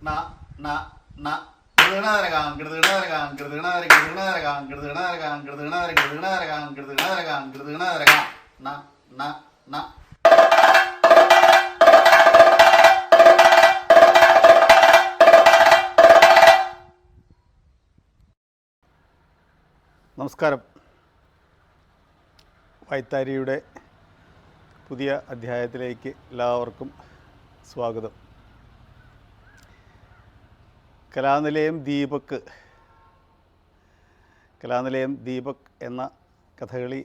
ന ന ന കൃതണരകാം കൃതണരകാം കൃതണര കൃതണരകാം കൃതണരകാം കൃതണര കൃതണരകാം കൃതണരകാം കൃതണരകാം ന ന ന. നമസ്കാരം. വൈത്താരിയുടെ പുതിയ അധ്യായത്തിലേക്ക് എല്ലാവർക്കും സ്വാഗതം. കലാനിലയം ദീപക് എന്ന കഥകളി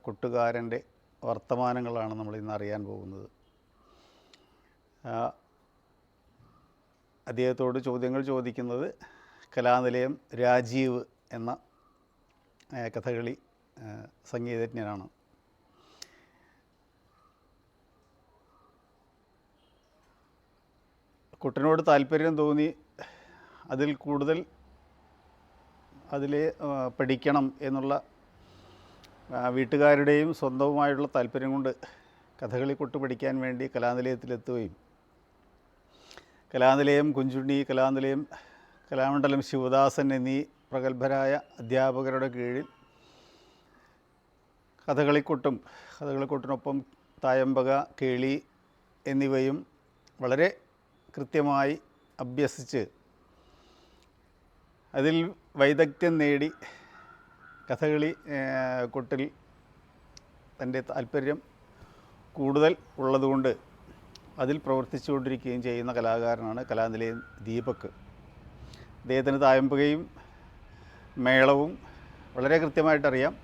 കൊട്ടുകാരൻ്റെ വർത്തമാനങ്ങളാണ് നമ്മൾ ഇന്ന് അറിയാൻ പോകുന്നത്. അദ്ദേഹത്തോട് ചോദ്യങ്ങൾ ചോദിക്കുന്നത് കലാനിലയം രാജീവ് എന്ന കഥകളി സംഗീതജ്ഞനാണ്. കൊട്ടിനോട് താല്പര്യം തോന്നി അതിൽ കൂടുതൽ പഠിക്കണം എന്നുള്ള വീട്ടുകാരുടെയും സ്വന്തവുമായുള്ള താല്പര്യം കൊണ്ട് കഥകളി കൊട്ട് പഠിക്കാൻ വേണ്ടി കലാനിലയത്തിലെത്തുകയും കലാനിലയം കുഞ്ചുണ്ണി, കലാമണ്ഡലം ശിവദാസൻ എന്നീ പ്രഗത്ഭരായ അധ്യാപകരുടെ കീഴിൽ കഥകളിക്കൊട്ടിനൊപ്പം തായമ്പക, കേളി എന്നിവയും വളരെ കൃത്യമായി അഭ്യസിച്ച് അതിൽ വൈദഗ്ധ്യം നേടി കഥകളി കൊട്ടിൽ തൻ്റെ താല്പര്യം കൂടുതൽ ഉള്ളതുകൊണ്ട് അതിൽ പ്രവർത്തിച്ചുകൊണ്ടിരിക്കുകയും ചെയ്യുന്ന കലാകാരനാണ് കലാനിലയം ദീപക്. അദ്ദേഹത്തിന് തായമ്പകയും മേളവും വളരെ കൃത്യമായിട്ടറിയാം.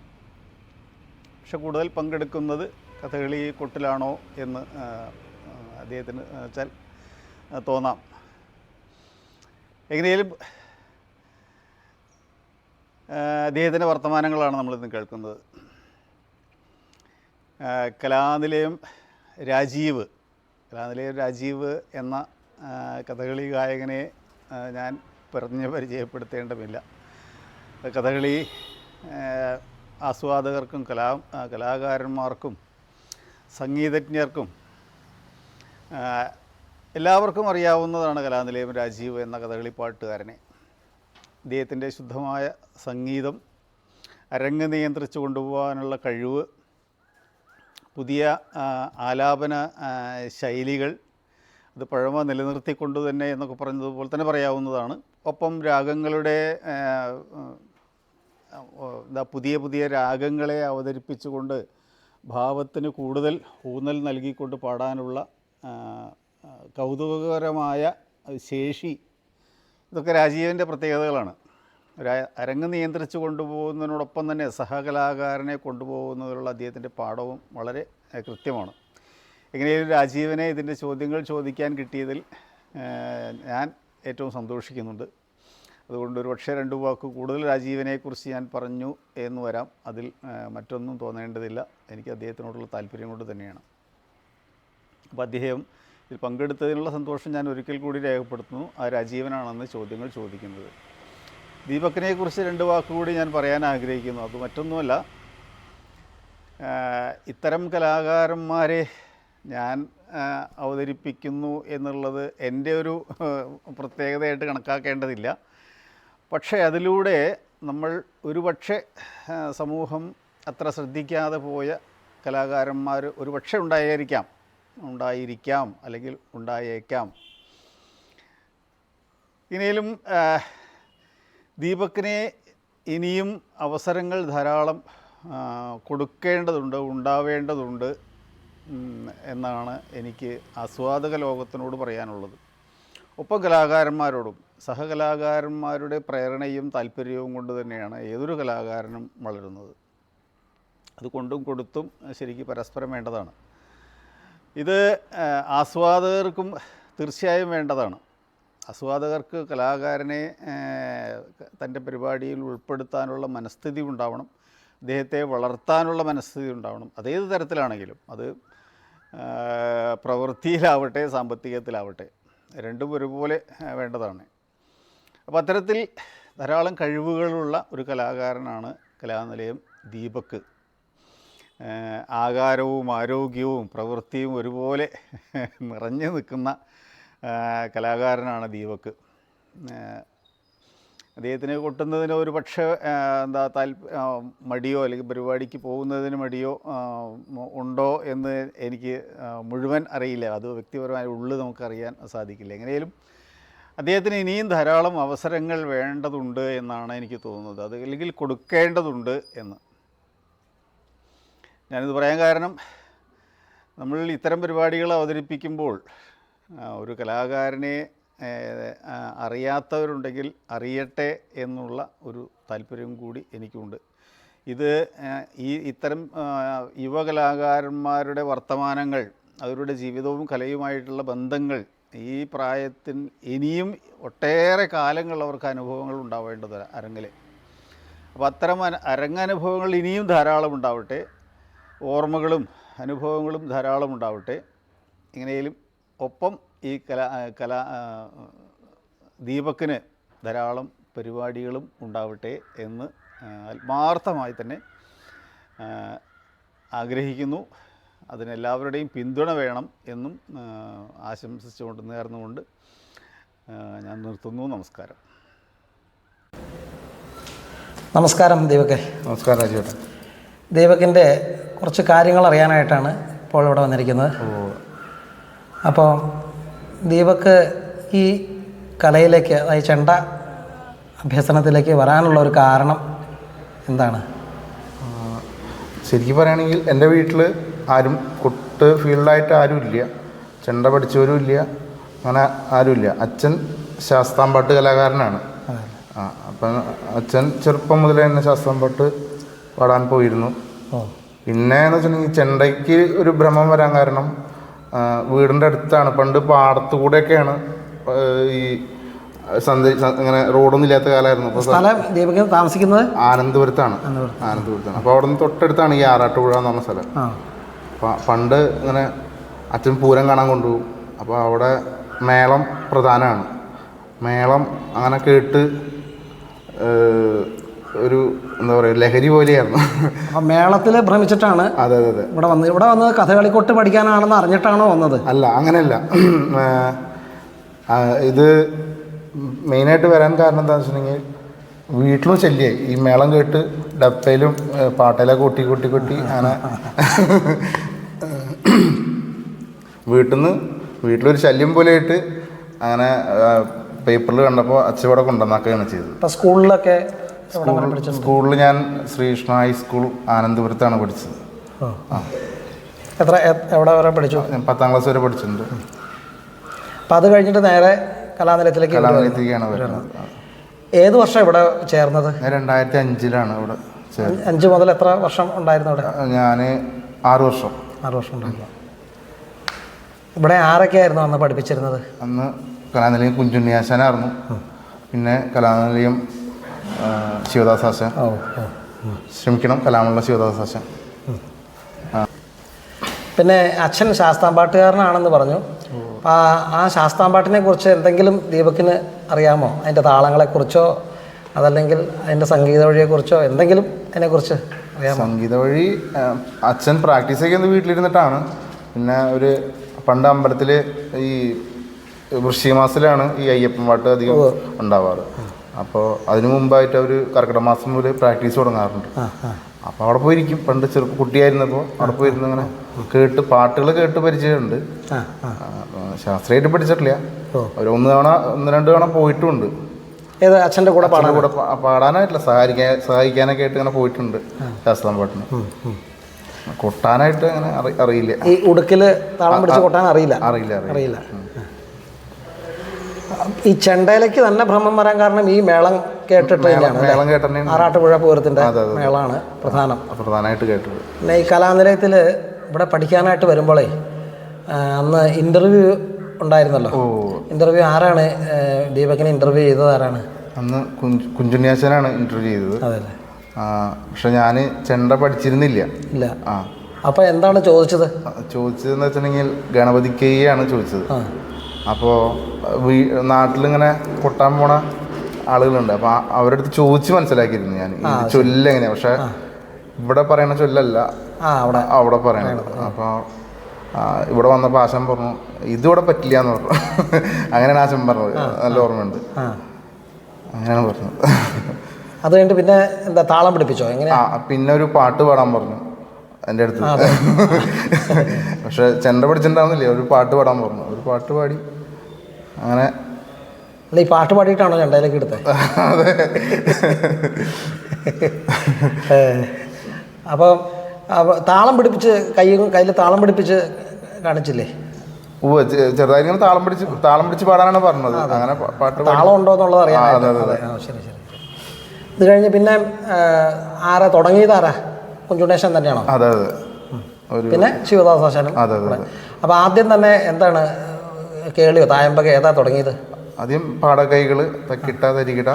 പക്ഷെ കൂടുതൽ പങ്കെടുക്കുന്നത് കഥകളി കൊട്ടിലാണോ എന്ന് അദ്ദേഹത്തിന് വെച്ചാൽ തോന്നാം. എങ്ങനെയും അദ്ദേഹത്തിൻ്റെ വർത്തമാനങ്ങളാണ് നമ്മളിന്ന് കേൾക്കുന്നത്. കലാനിലയം രാജീവ് എന്ന കഥകളി ഗായകനെ ഞാൻ പരിചയപ്പെടുത്തേണ്ടതില്ല. കഥകളി ആസ്വാദകർക്കും കലാകാരന്മാർക്കും സംഗീതജ്ഞർക്കും എല്ലാവർക്കും അറിയാവുന്നതാണ് കലാനിലയം രാജീവ് എന്ന കഥകളി പാട്ടുകാരനെ. ഇദ്ദേഹത്തിൻ്റെ ശുദ്ധമായ സംഗീതം, അരങ്ങ് നിയന്ത്രിച്ചു കൊണ്ടുപോകാനുള്ള കഴിവ്, പുതിയ ആലാപന ശൈലികൾ, അത് പഴമ നിലനിർത്തിക്കൊണ്ട് തന്നെ എന്നൊക്കെ പറഞ്ഞതുപോലെ തന്നെ പറയാവുന്നതാണ്. ഒപ്പം രാഗങ്ങളുടെ പുതിയ രാഗങ്ങളെ അവതരിപ്പിച്ചുകൊണ്ട് ഭാവത്തിന് കൂടുതൽ ഊന്നൽ നൽകിക്കൊണ്ട് പാടാനുള്ള കൗതുകകരമായ ശേഷി, ഇതൊക്കെ രാജീവിൻ്റെ പ്രത്യേകതകളാണ്. അരങ്ങ് നിയന്ത്രിച്ച് കൊണ്ടുപോകുന്നതിനോടൊപ്പം തന്നെ സഹകലാകാരനെ കൊണ്ടുപോകുന്നതിലുള്ള അദ്ദേഹത്തിൻ്റെ പാഠവും വളരെ കൃത്യമാണ്. എങ്ങനെയും രാജീവിനെ ഇതിൻ്റെ ചോദ്യങ്ങൾ ചോദിക്കാൻ കിട്ടിയതിൽ ഞാൻ ഏറ്റവും സന്തോഷിക്കുന്നുണ്ട്. അതുകൊണ്ട് ഒരു പക്ഷേ 2 വാക്ക് കൂടുതൽ രാജീവിനെക്കുറിച്ച് ഞാൻ പറഞ്ഞു എന്ന് വരാം. അതിൽ മറ്റൊന്നും തോന്നേണ്ടതില്ല. എനിക്ക് അദ്ദേഹത്തിനോടുള്ള താല്പര്യം കൊണ്ട് തന്നെയാണ്. അപ്പോൾ അദ്ദേഹം ഇതിൽ പങ്കെടുത്തതിനുള്ള സന്തോഷം ഞാൻ ഒരിക്കൽ കൂടി രേഖപ്പെടുത്തുന്നു. ആ രാജീവനാണെന്ന് ചോദ്യങ്ങൾ ചോദിക്കുന്നത്. ദീപക്കിനെക്കുറിച്ച് 2 വാക്കുകൂടി ഞാൻ പറയാൻ ആഗ്രഹിക്കുന്നു. അത് മറ്റൊന്നുമല്ല, ഇത്തരം കലാകാരന്മാരെ ഞാൻ അവതരിപ്പിക്കുന്നു എന്നുള്ളത് എൻ്റെ ഒരു പ്രത്യേകതയായിട്ട് കണക്കാക്കേണ്ടതില്ല. പക്ഷേ അതിലൂടെ നമ്മൾ ഒരുപക്ഷെ സമൂഹം അത്ര ശ്രദ്ധിക്കാതെ പോയ കലാകാരന്മാർ ഒരുപക്ഷെ ഉണ്ടായിരിക്കാം, അല്ലെങ്കിൽ ഉണ്ടായേക്കാം. ഇനിയും ദീപക്കിനെ ഇനിയും അവസരങ്ങൾ ധാരാളം ഉണ്ടാവേണ്ടതുണ്ട് എന്നാണ് എനിക്ക് ആസ്വാദക ലോകത്തിനോട് പറയാനുള്ളത്. ഒപ്പം കലാകാരന്മാരോടും സഹകലാകാരന്മാരുടെ പ്രേരണയും താല്പര്യവും കൊണ്ട് തന്നെയാണ് ഏതൊരു കലാകാരനും വളരുന്നത്. അത് കൊണ്ടും കൊടുത്തും ശരിക്കും പരസ്പരം വേണ്ടതാണ്. ഇത് ആസ്വാദകർക്കും തീർച്ചയായും വേണ്ടതാണ്. ആസ്വാദകർക്ക് കലാകാരനെ തൻ്റെ പരിപാടിയിൽ ഉൾപ്പെടുത്താനുള്ള മനസ്ഥിതി ഉണ്ടാവണം, അദ്ദേഹത്തെ വളർത്താനുള്ള മനസ്ഥിതി ഉണ്ടാവണം. അതേത് തരത്തിലാണെങ്കിലും, അത് പ്രവൃത്തിയിലാവട്ടെ സാമ്പത്തികത്തിലാവട്ടെ, രണ്ടും ഒരുപോലെ വേണ്ടതാണ്. അപ്പോൾ അത്തരത്തിൽ ധാരാളം കഴിവുകളുള്ള ഒരു കലാകാരനാണ് കലാനിലയം ദീപക്. ആകാരവും ആരോഗ്യവും പ്രവൃത്തിയും ഒരുപോലെ നിറഞ്ഞു നിൽക്കുന്ന കലാകാരനാണ് ദീപക്. അദ്ദേഹത്തിന് കൊട്ടുന്നതിന് ഒരു പക്ഷേ മടിയോ അല്ലെങ്കിൽ പരിപാടിക്ക് പോകുന്നതിന് മടിയോ ഉണ്ടോ എന്ന് എനിക്ക് മുഴുവൻ അറിയില്ല. അത് വ്യക്തിപരമായ ഉള്ളു നമുക്കറിയാൻ സാധിക്കില്ല. എങ്ങനെയും അദ്ദേഹത്തിന് ഇനിയും ധാരാളം അവസരങ്ങൾ വേണ്ടതുണ്ട് എന്നാണ് എനിക്ക് തോന്നുന്നത്. അത് അല്ലെങ്കിൽ കൊടുക്കേണ്ടതുണ്ട് എന്ന്. ഞാനിത് പറയാൻ കാരണം, നമ്മൾ ഇത്തരം പരിപാടികൾ അവതരിപ്പിക്കുമ്പോൾ ഒരു കലാകാരനെ അറിയാത്തവരുണ്ടെങ്കിൽ അറിയട്ടെ എന്നുള്ള ഒരു താല്പര്യം കൂടി എനിക്കുണ്ട്. ഇത് ഇത്തരം യുവകലാകാരന്മാരുടെ വർത്തമാനങ്ങൾ, അവരുടെ ജീവിതവും കലയുമായിട്ടുള്ള ബന്ധങ്ങൾ ഈ പ്രായത്തിൽ ഇനിയും ഒട്ടേറെ കാലങ്ങൾ അവർക്ക് അനുഭവങ്ങൾ ഉണ്ടാവേണ്ടത് അരങ്ങിൽ. അപ്പോൾ അത്തരം അരങ്ങനുഭവങ്ങൾ ഇനിയും ധാരാളം ഉണ്ടാവട്ടെ, ഓർമ്മകളും അനുഭവങ്ങളും ധാരാളം ഉണ്ടാവട്ടെ. എങ്ങനെയും ഒപ്പം ഈ ദീപക്കിന് ധാരാളം പരിപാടികളും ഉണ്ടാവട്ടെ എന്ന് ആത്മാർത്ഥമായി തന്നെ ആഗ്രഹിക്കുന്നു. അതിനെല്ലാവരുടെയും പിന്തുണ വേണം എന്നും ആശംസിച്ചുകൊണ്ട് നേർന്നുകൊണ്ട് ഞാൻ നിർത്തുന്നു. നമസ്കാരം. നമസ്കാരം ദീപക്. നമസ്കാരം രാജേട്ടൻ. ദീപകിൻ്റെ കുറച്ച് കാര്യങ്ങൾ അറിയാനായിട്ടാണ് ഇപ്പോൾ ഇവിടെ വന്നിരിക്കുന്നത്. അപ്പോൾ ദീപക് ഈ കലയിലേക്ക്, അതായത് ചെണ്ട അഭ്യസനത്തിലേക്ക് വരാനുള്ള ഒരു കാരണം എന്താണ്? ശരിക്കും പറയുകയാണെങ്കിൽ എൻ്റെ വീട്ടിൽ ആരും കൊട്ട് ഫീൽഡായിട്ട് ആരും ഇല്ല, ചെണ്ട പഠിച്ചവരും ഇല്ല, അങ്ങനെ ആരുമില്ല. അച്ഛൻ ശാസ്താംപാട്ട് കലാകാരനാണ്. അപ്പം അച്ഛൻ ചെറുപ്പം മുതലേ തന്നെ ശാസ്താംപാട്ട് പാടാൻ പോയിരുന്നു. പിന്നെ എന്ന് വെച്ചിട്ടുണ്ടെങ്കിൽ ചെണ്ടയ്ക്ക് ഒരു ഭ്രമം വരാൻ കാരണം വീടിൻ്റെ അടുത്താണ്, പണ്ട് പാടത്തു കൂടെയൊക്കെയാണ് ഈ ഇങ്ങനെ റോഡൊന്നും ഇല്ലാത്ത കാലമായിരുന്നു. താമസിക്കുന്നത് ആനന്ദപുരത്താണ്. അപ്പോൾ അവിടെ നിന്ന് തൊട്ടടുത്താണ് ഈ ആറാട്ടുപുഴ എന്ന് പറഞ്ഞ സ്ഥലം. അപ്പം പണ്ട് ഇങ്ങനെ അച്ഛൻ പൂരം കാണാൻ കൊണ്ടുപോകും. അപ്പോൾ അവിടെ മേളം പ്രധാനമാണ്. മേളം അങ്ങനെ കേട്ട് ഒരു എന്താ പറയുക ലഹരി പോലെയായിരുന്നു. മേളത്തിൽ ഭ്രമിച്ചിട്ടാണ് അതെ അതെ അതെ ഇവിടെ വന്നത് കഥകളിക്കൊട്ട് പഠിക്കാനാണെന്ന് അറിഞ്ഞിട്ടാണോ വന്നത്? അല്ല, അങ്ങനെയല്ല. ഇത് മെയിനായിട്ട് വരാൻ കാരണം എന്താണെന്ന് വെച്ചിട്ടുണ്ടെങ്കിൽ വീട്ടിലും ശല്യമായി. ഈ മേളം കേട്ട് ഡപ്പയിലും പാട്ടയിലൊക്കെ കൊട്ടി അങ്ങനെ വീട്ടിലൊരു ശല്യം പോലെയായിട്ട് അങ്ങനെ പേപ്പറിൽ കണ്ടപ്പോൾ അച്ഛവിടെ കൊണ്ടുവന്നാക്കുകയാണ് ചെയ്തത്. സ്കൂളിൽ ഞാൻ ശ്രീകൃഷ്ണ ഹൈസ്കൂൾ ആനന്ദപുരത്താണ് പഠിച്ചത്. എവിടെ വരെ പഠിച്ചു? ഞാൻ 10ാം ക്ലാസ് വരെ പഠിച്ചിട്ടുണ്ട്. അപ്പം അത് കഴിഞ്ഞിട്ട് നേരെ കലാനിലയത്തിലേക്കാണ് വരുന്നത്. ഏത് വർഷം ഇവിടെ ചേർന്നത്? ഞാൻ 2005 ഇവിടെ ചേർന്നത്. 5 മുതൽ എത്ര വർഷം ഉണ്ടായിരുന്നു ഇവിടെ? ഞാൻ 6 വർഷം. 6 വർഷം ഉണ്ടായിരുന്നു. ഇവിടെ ആരൊക്കെയായിരുന്നു അന്ന് പഠിപ്പിച്ചിരുന്നത്? അന്ന് കലാനിലയം കുഞ്ചുണ്ണിയാശാനായിരുന്നു. പിന്നെ കലാനിലയം ശിവദാസാശൻ, കലാമുള്ള ശിവദാസാശൻ. പിന്നെ അച്ഛൻ ശാസ്താംപാട്ടുകാരനാണെന്ന് പറഞ്ഞു. ആ ശാസ്താംപാട്ടിനെ കുറിച്ച് എന്തെങ്കിലും ദീപകിന് അറിയാമോ? അതിൻ്റെ താളങ്ങളെക്കുറിച്ചോ അതല്ലെങ്കിൽ അതിൻ്റെ സംഗീത വഴിയെക്കുറിച്ചോ എന്തെങ്കിലും അതിനെക്കുറിച്ച് അറിയാമോ? സംഗീത വഴി അച്ഛൻ പ്രാക്ടീസ് ചെയ്യുന്നത് വീട്ടിലിരുന്നിട്ടാണ്. പിന്നെ ഒരു പണ്ട് അമ്പലത്തിൽ ഈ വൃശ്ചിക മാസത്തിലാണ് ഈ അയ്യപ്പൻ പാട്ട് അധികം ഉണ്ടാവാറ്. അപ്പോൾ അതിനു മുമ്പായിട്ട് അവർ കർക്കിടക മാസം മുതൽ പ്രാക്ടീസ് തുടങ്ങാറുണ്ട്. അപ്പോൾ അവിടെ പോയിരിക്കും. പണ്ട് കുട്ടിയായിരുന്നപ്പോൾ അവിടെ പോയിരുന്നു ഇങ്ങനെ പാട്ടുകൾ കേട്ട് പരിചയമുണ്ട്. ശാസ്ത്രീയമായിട്ട് പഠിച്ചിട്ടില്ല. ഒരു 1-2 തവണ പോയിട്ടുമുണ്ട്. ഏത് അച്ഛൻ്റെ കൂടെ പാടാനായിട്ടില്ല, സഹായിക്കാനൊക്കെ ആയിട്ട് ഇങ്ങനെ പോയിട്ടുണ്ട്. ശാസ്ത്രം പാട്ടിന് കൊട്ടാനായിട്ട് അങ്ങനെ അറിയില്ല. ഈ ഉടുക്കിൽ താളം പിടിച്ച് കൊട്ടാൻ അറിയില്ല. ഈ ചെണ്ടയിലേക്ക് തന്നെ ഭ്രമം വരാൻ കാരണം ഈ മേളം കേട്ടിട്ട് ആറാട്ടുപുഴ പൂരത്തിൻ്റെ മേളമാണ് പ്രധാനമായിട്ട് കേട്ടത്. പിന്നെ ഈ കലാനിലയത്തിൽ ഇവിടെ പഠിക്കാനായിട്ട് വരുമ്പോഴേ അന്ന് ഇൻ്റർവ്യൂ ഉണ്ടായിരുന്നല്ലോ. ഇൻ്റർവ്യൂ ആരാണ് ദീപകിനെ ഇൻ്റർവ്യൂ ചെയ്തത്? ആരാണ്? അന്ന് കുഞ്ചുണ്ണിയാശനാണ് ഇൻ്റർവ്യൂ ചെയ്തത്. അതല്ലേ. പക്ഷെ ഞാൻ ചെണ്ട പഠിച്ചിരുന്നില്ല. ഇല്ല. അപ്പോൾ എന്താണ് ചോദിച്ചതെന്ന് വെച്ചിട്ടുണ്ടെങ്കിൽ ഗണപതിക്കയാണ് ചോദിച്ചത്. അപ്പോൾ നാട്ടിലിങ്ങനെ കൊട്ടാൻ പോണ ആളുകളുണ്ട്. അപ്പോൾ അവരുടെ അടുത്ത് ചോദിച്ച് മനസ്സിലാക്കിയിരുന്നു ഞാൻ ചൊല്ലെങ്ങനെയാണ്. പക്ഷെ ഇവിടെ പറയണ ചൊല്ലല്ല അവിടെ പറയണത്. അപ്പോൾ ഇവിടെ വന്നപ്പോൾ ആശാൻ പറഞ്ഞു ഇതിവിടെ പറ്റില്ല എന്ന് പറഞ്ഞു. അങ്ങനെയാണ് ആശം പറഞ്ഞത്. നല്ല ഓർമ്മയുണ്ട്. അങ്ങനെയാണ് പറഞ്ഞത്. അത് കഴിഞ്ഞിട്ട് പിന്നെ എന്താ താളം പിടിപ്പിച്ചോ എങ്ങനെയാ? പിന്നെ ഒരു പാട്ട് പാടാൻ പറഞ്ഞു എൻ്റെ അടുത്ത്. പക്ഷെ ചെണ്ട പഠിച്ചിട്ടുണ്ടാവുന്നില്ലേ, ഒരു പാട്ട് പാടാൻ പറഞ്ഞു. ഒരു പാട്ട് പാടി അങ്ങനെ. അല്ല, ഈ പാട്ട് പാടിയിട്ടാണോ ചെണ്ടയിലേക്ക് എടുത്തത്? അതെ. അപ്പം താളം പിടിപ്പിച്ച് കയ്യിൽ താളം പിടിപ്പിച്ച് കാണിച്ചില്ലേ? ചെറുതായി ഇങ്ങനെ താളം പിടിച്ച് പാടാനാണ് പറഞ്ഞത്. അങ്ങനെ പാട്ട് താളം ഉണ്ടോ എന്നുള്ളത് അറിയാം. ശരി ശരി. ഇത് കഴിഞ്ഞ് പിന്നെ ആരാ തുടങ്ങിയതാരാ? കുഞ്ചുണ്ണേശൻ തന്നെയാണോ? അതെ അതെ. പിന്നെ ശിവദാസാശാനും. അതെ അതെ. അപ്പോൾ ആദ്യം തന്നെ എന്താണ് കേളിയോ തായമ്പക ഏതാ തുടങ്ങിയത്? ആദ്യം പാടകൈകൾ തക്കിട്ട, തരികിട,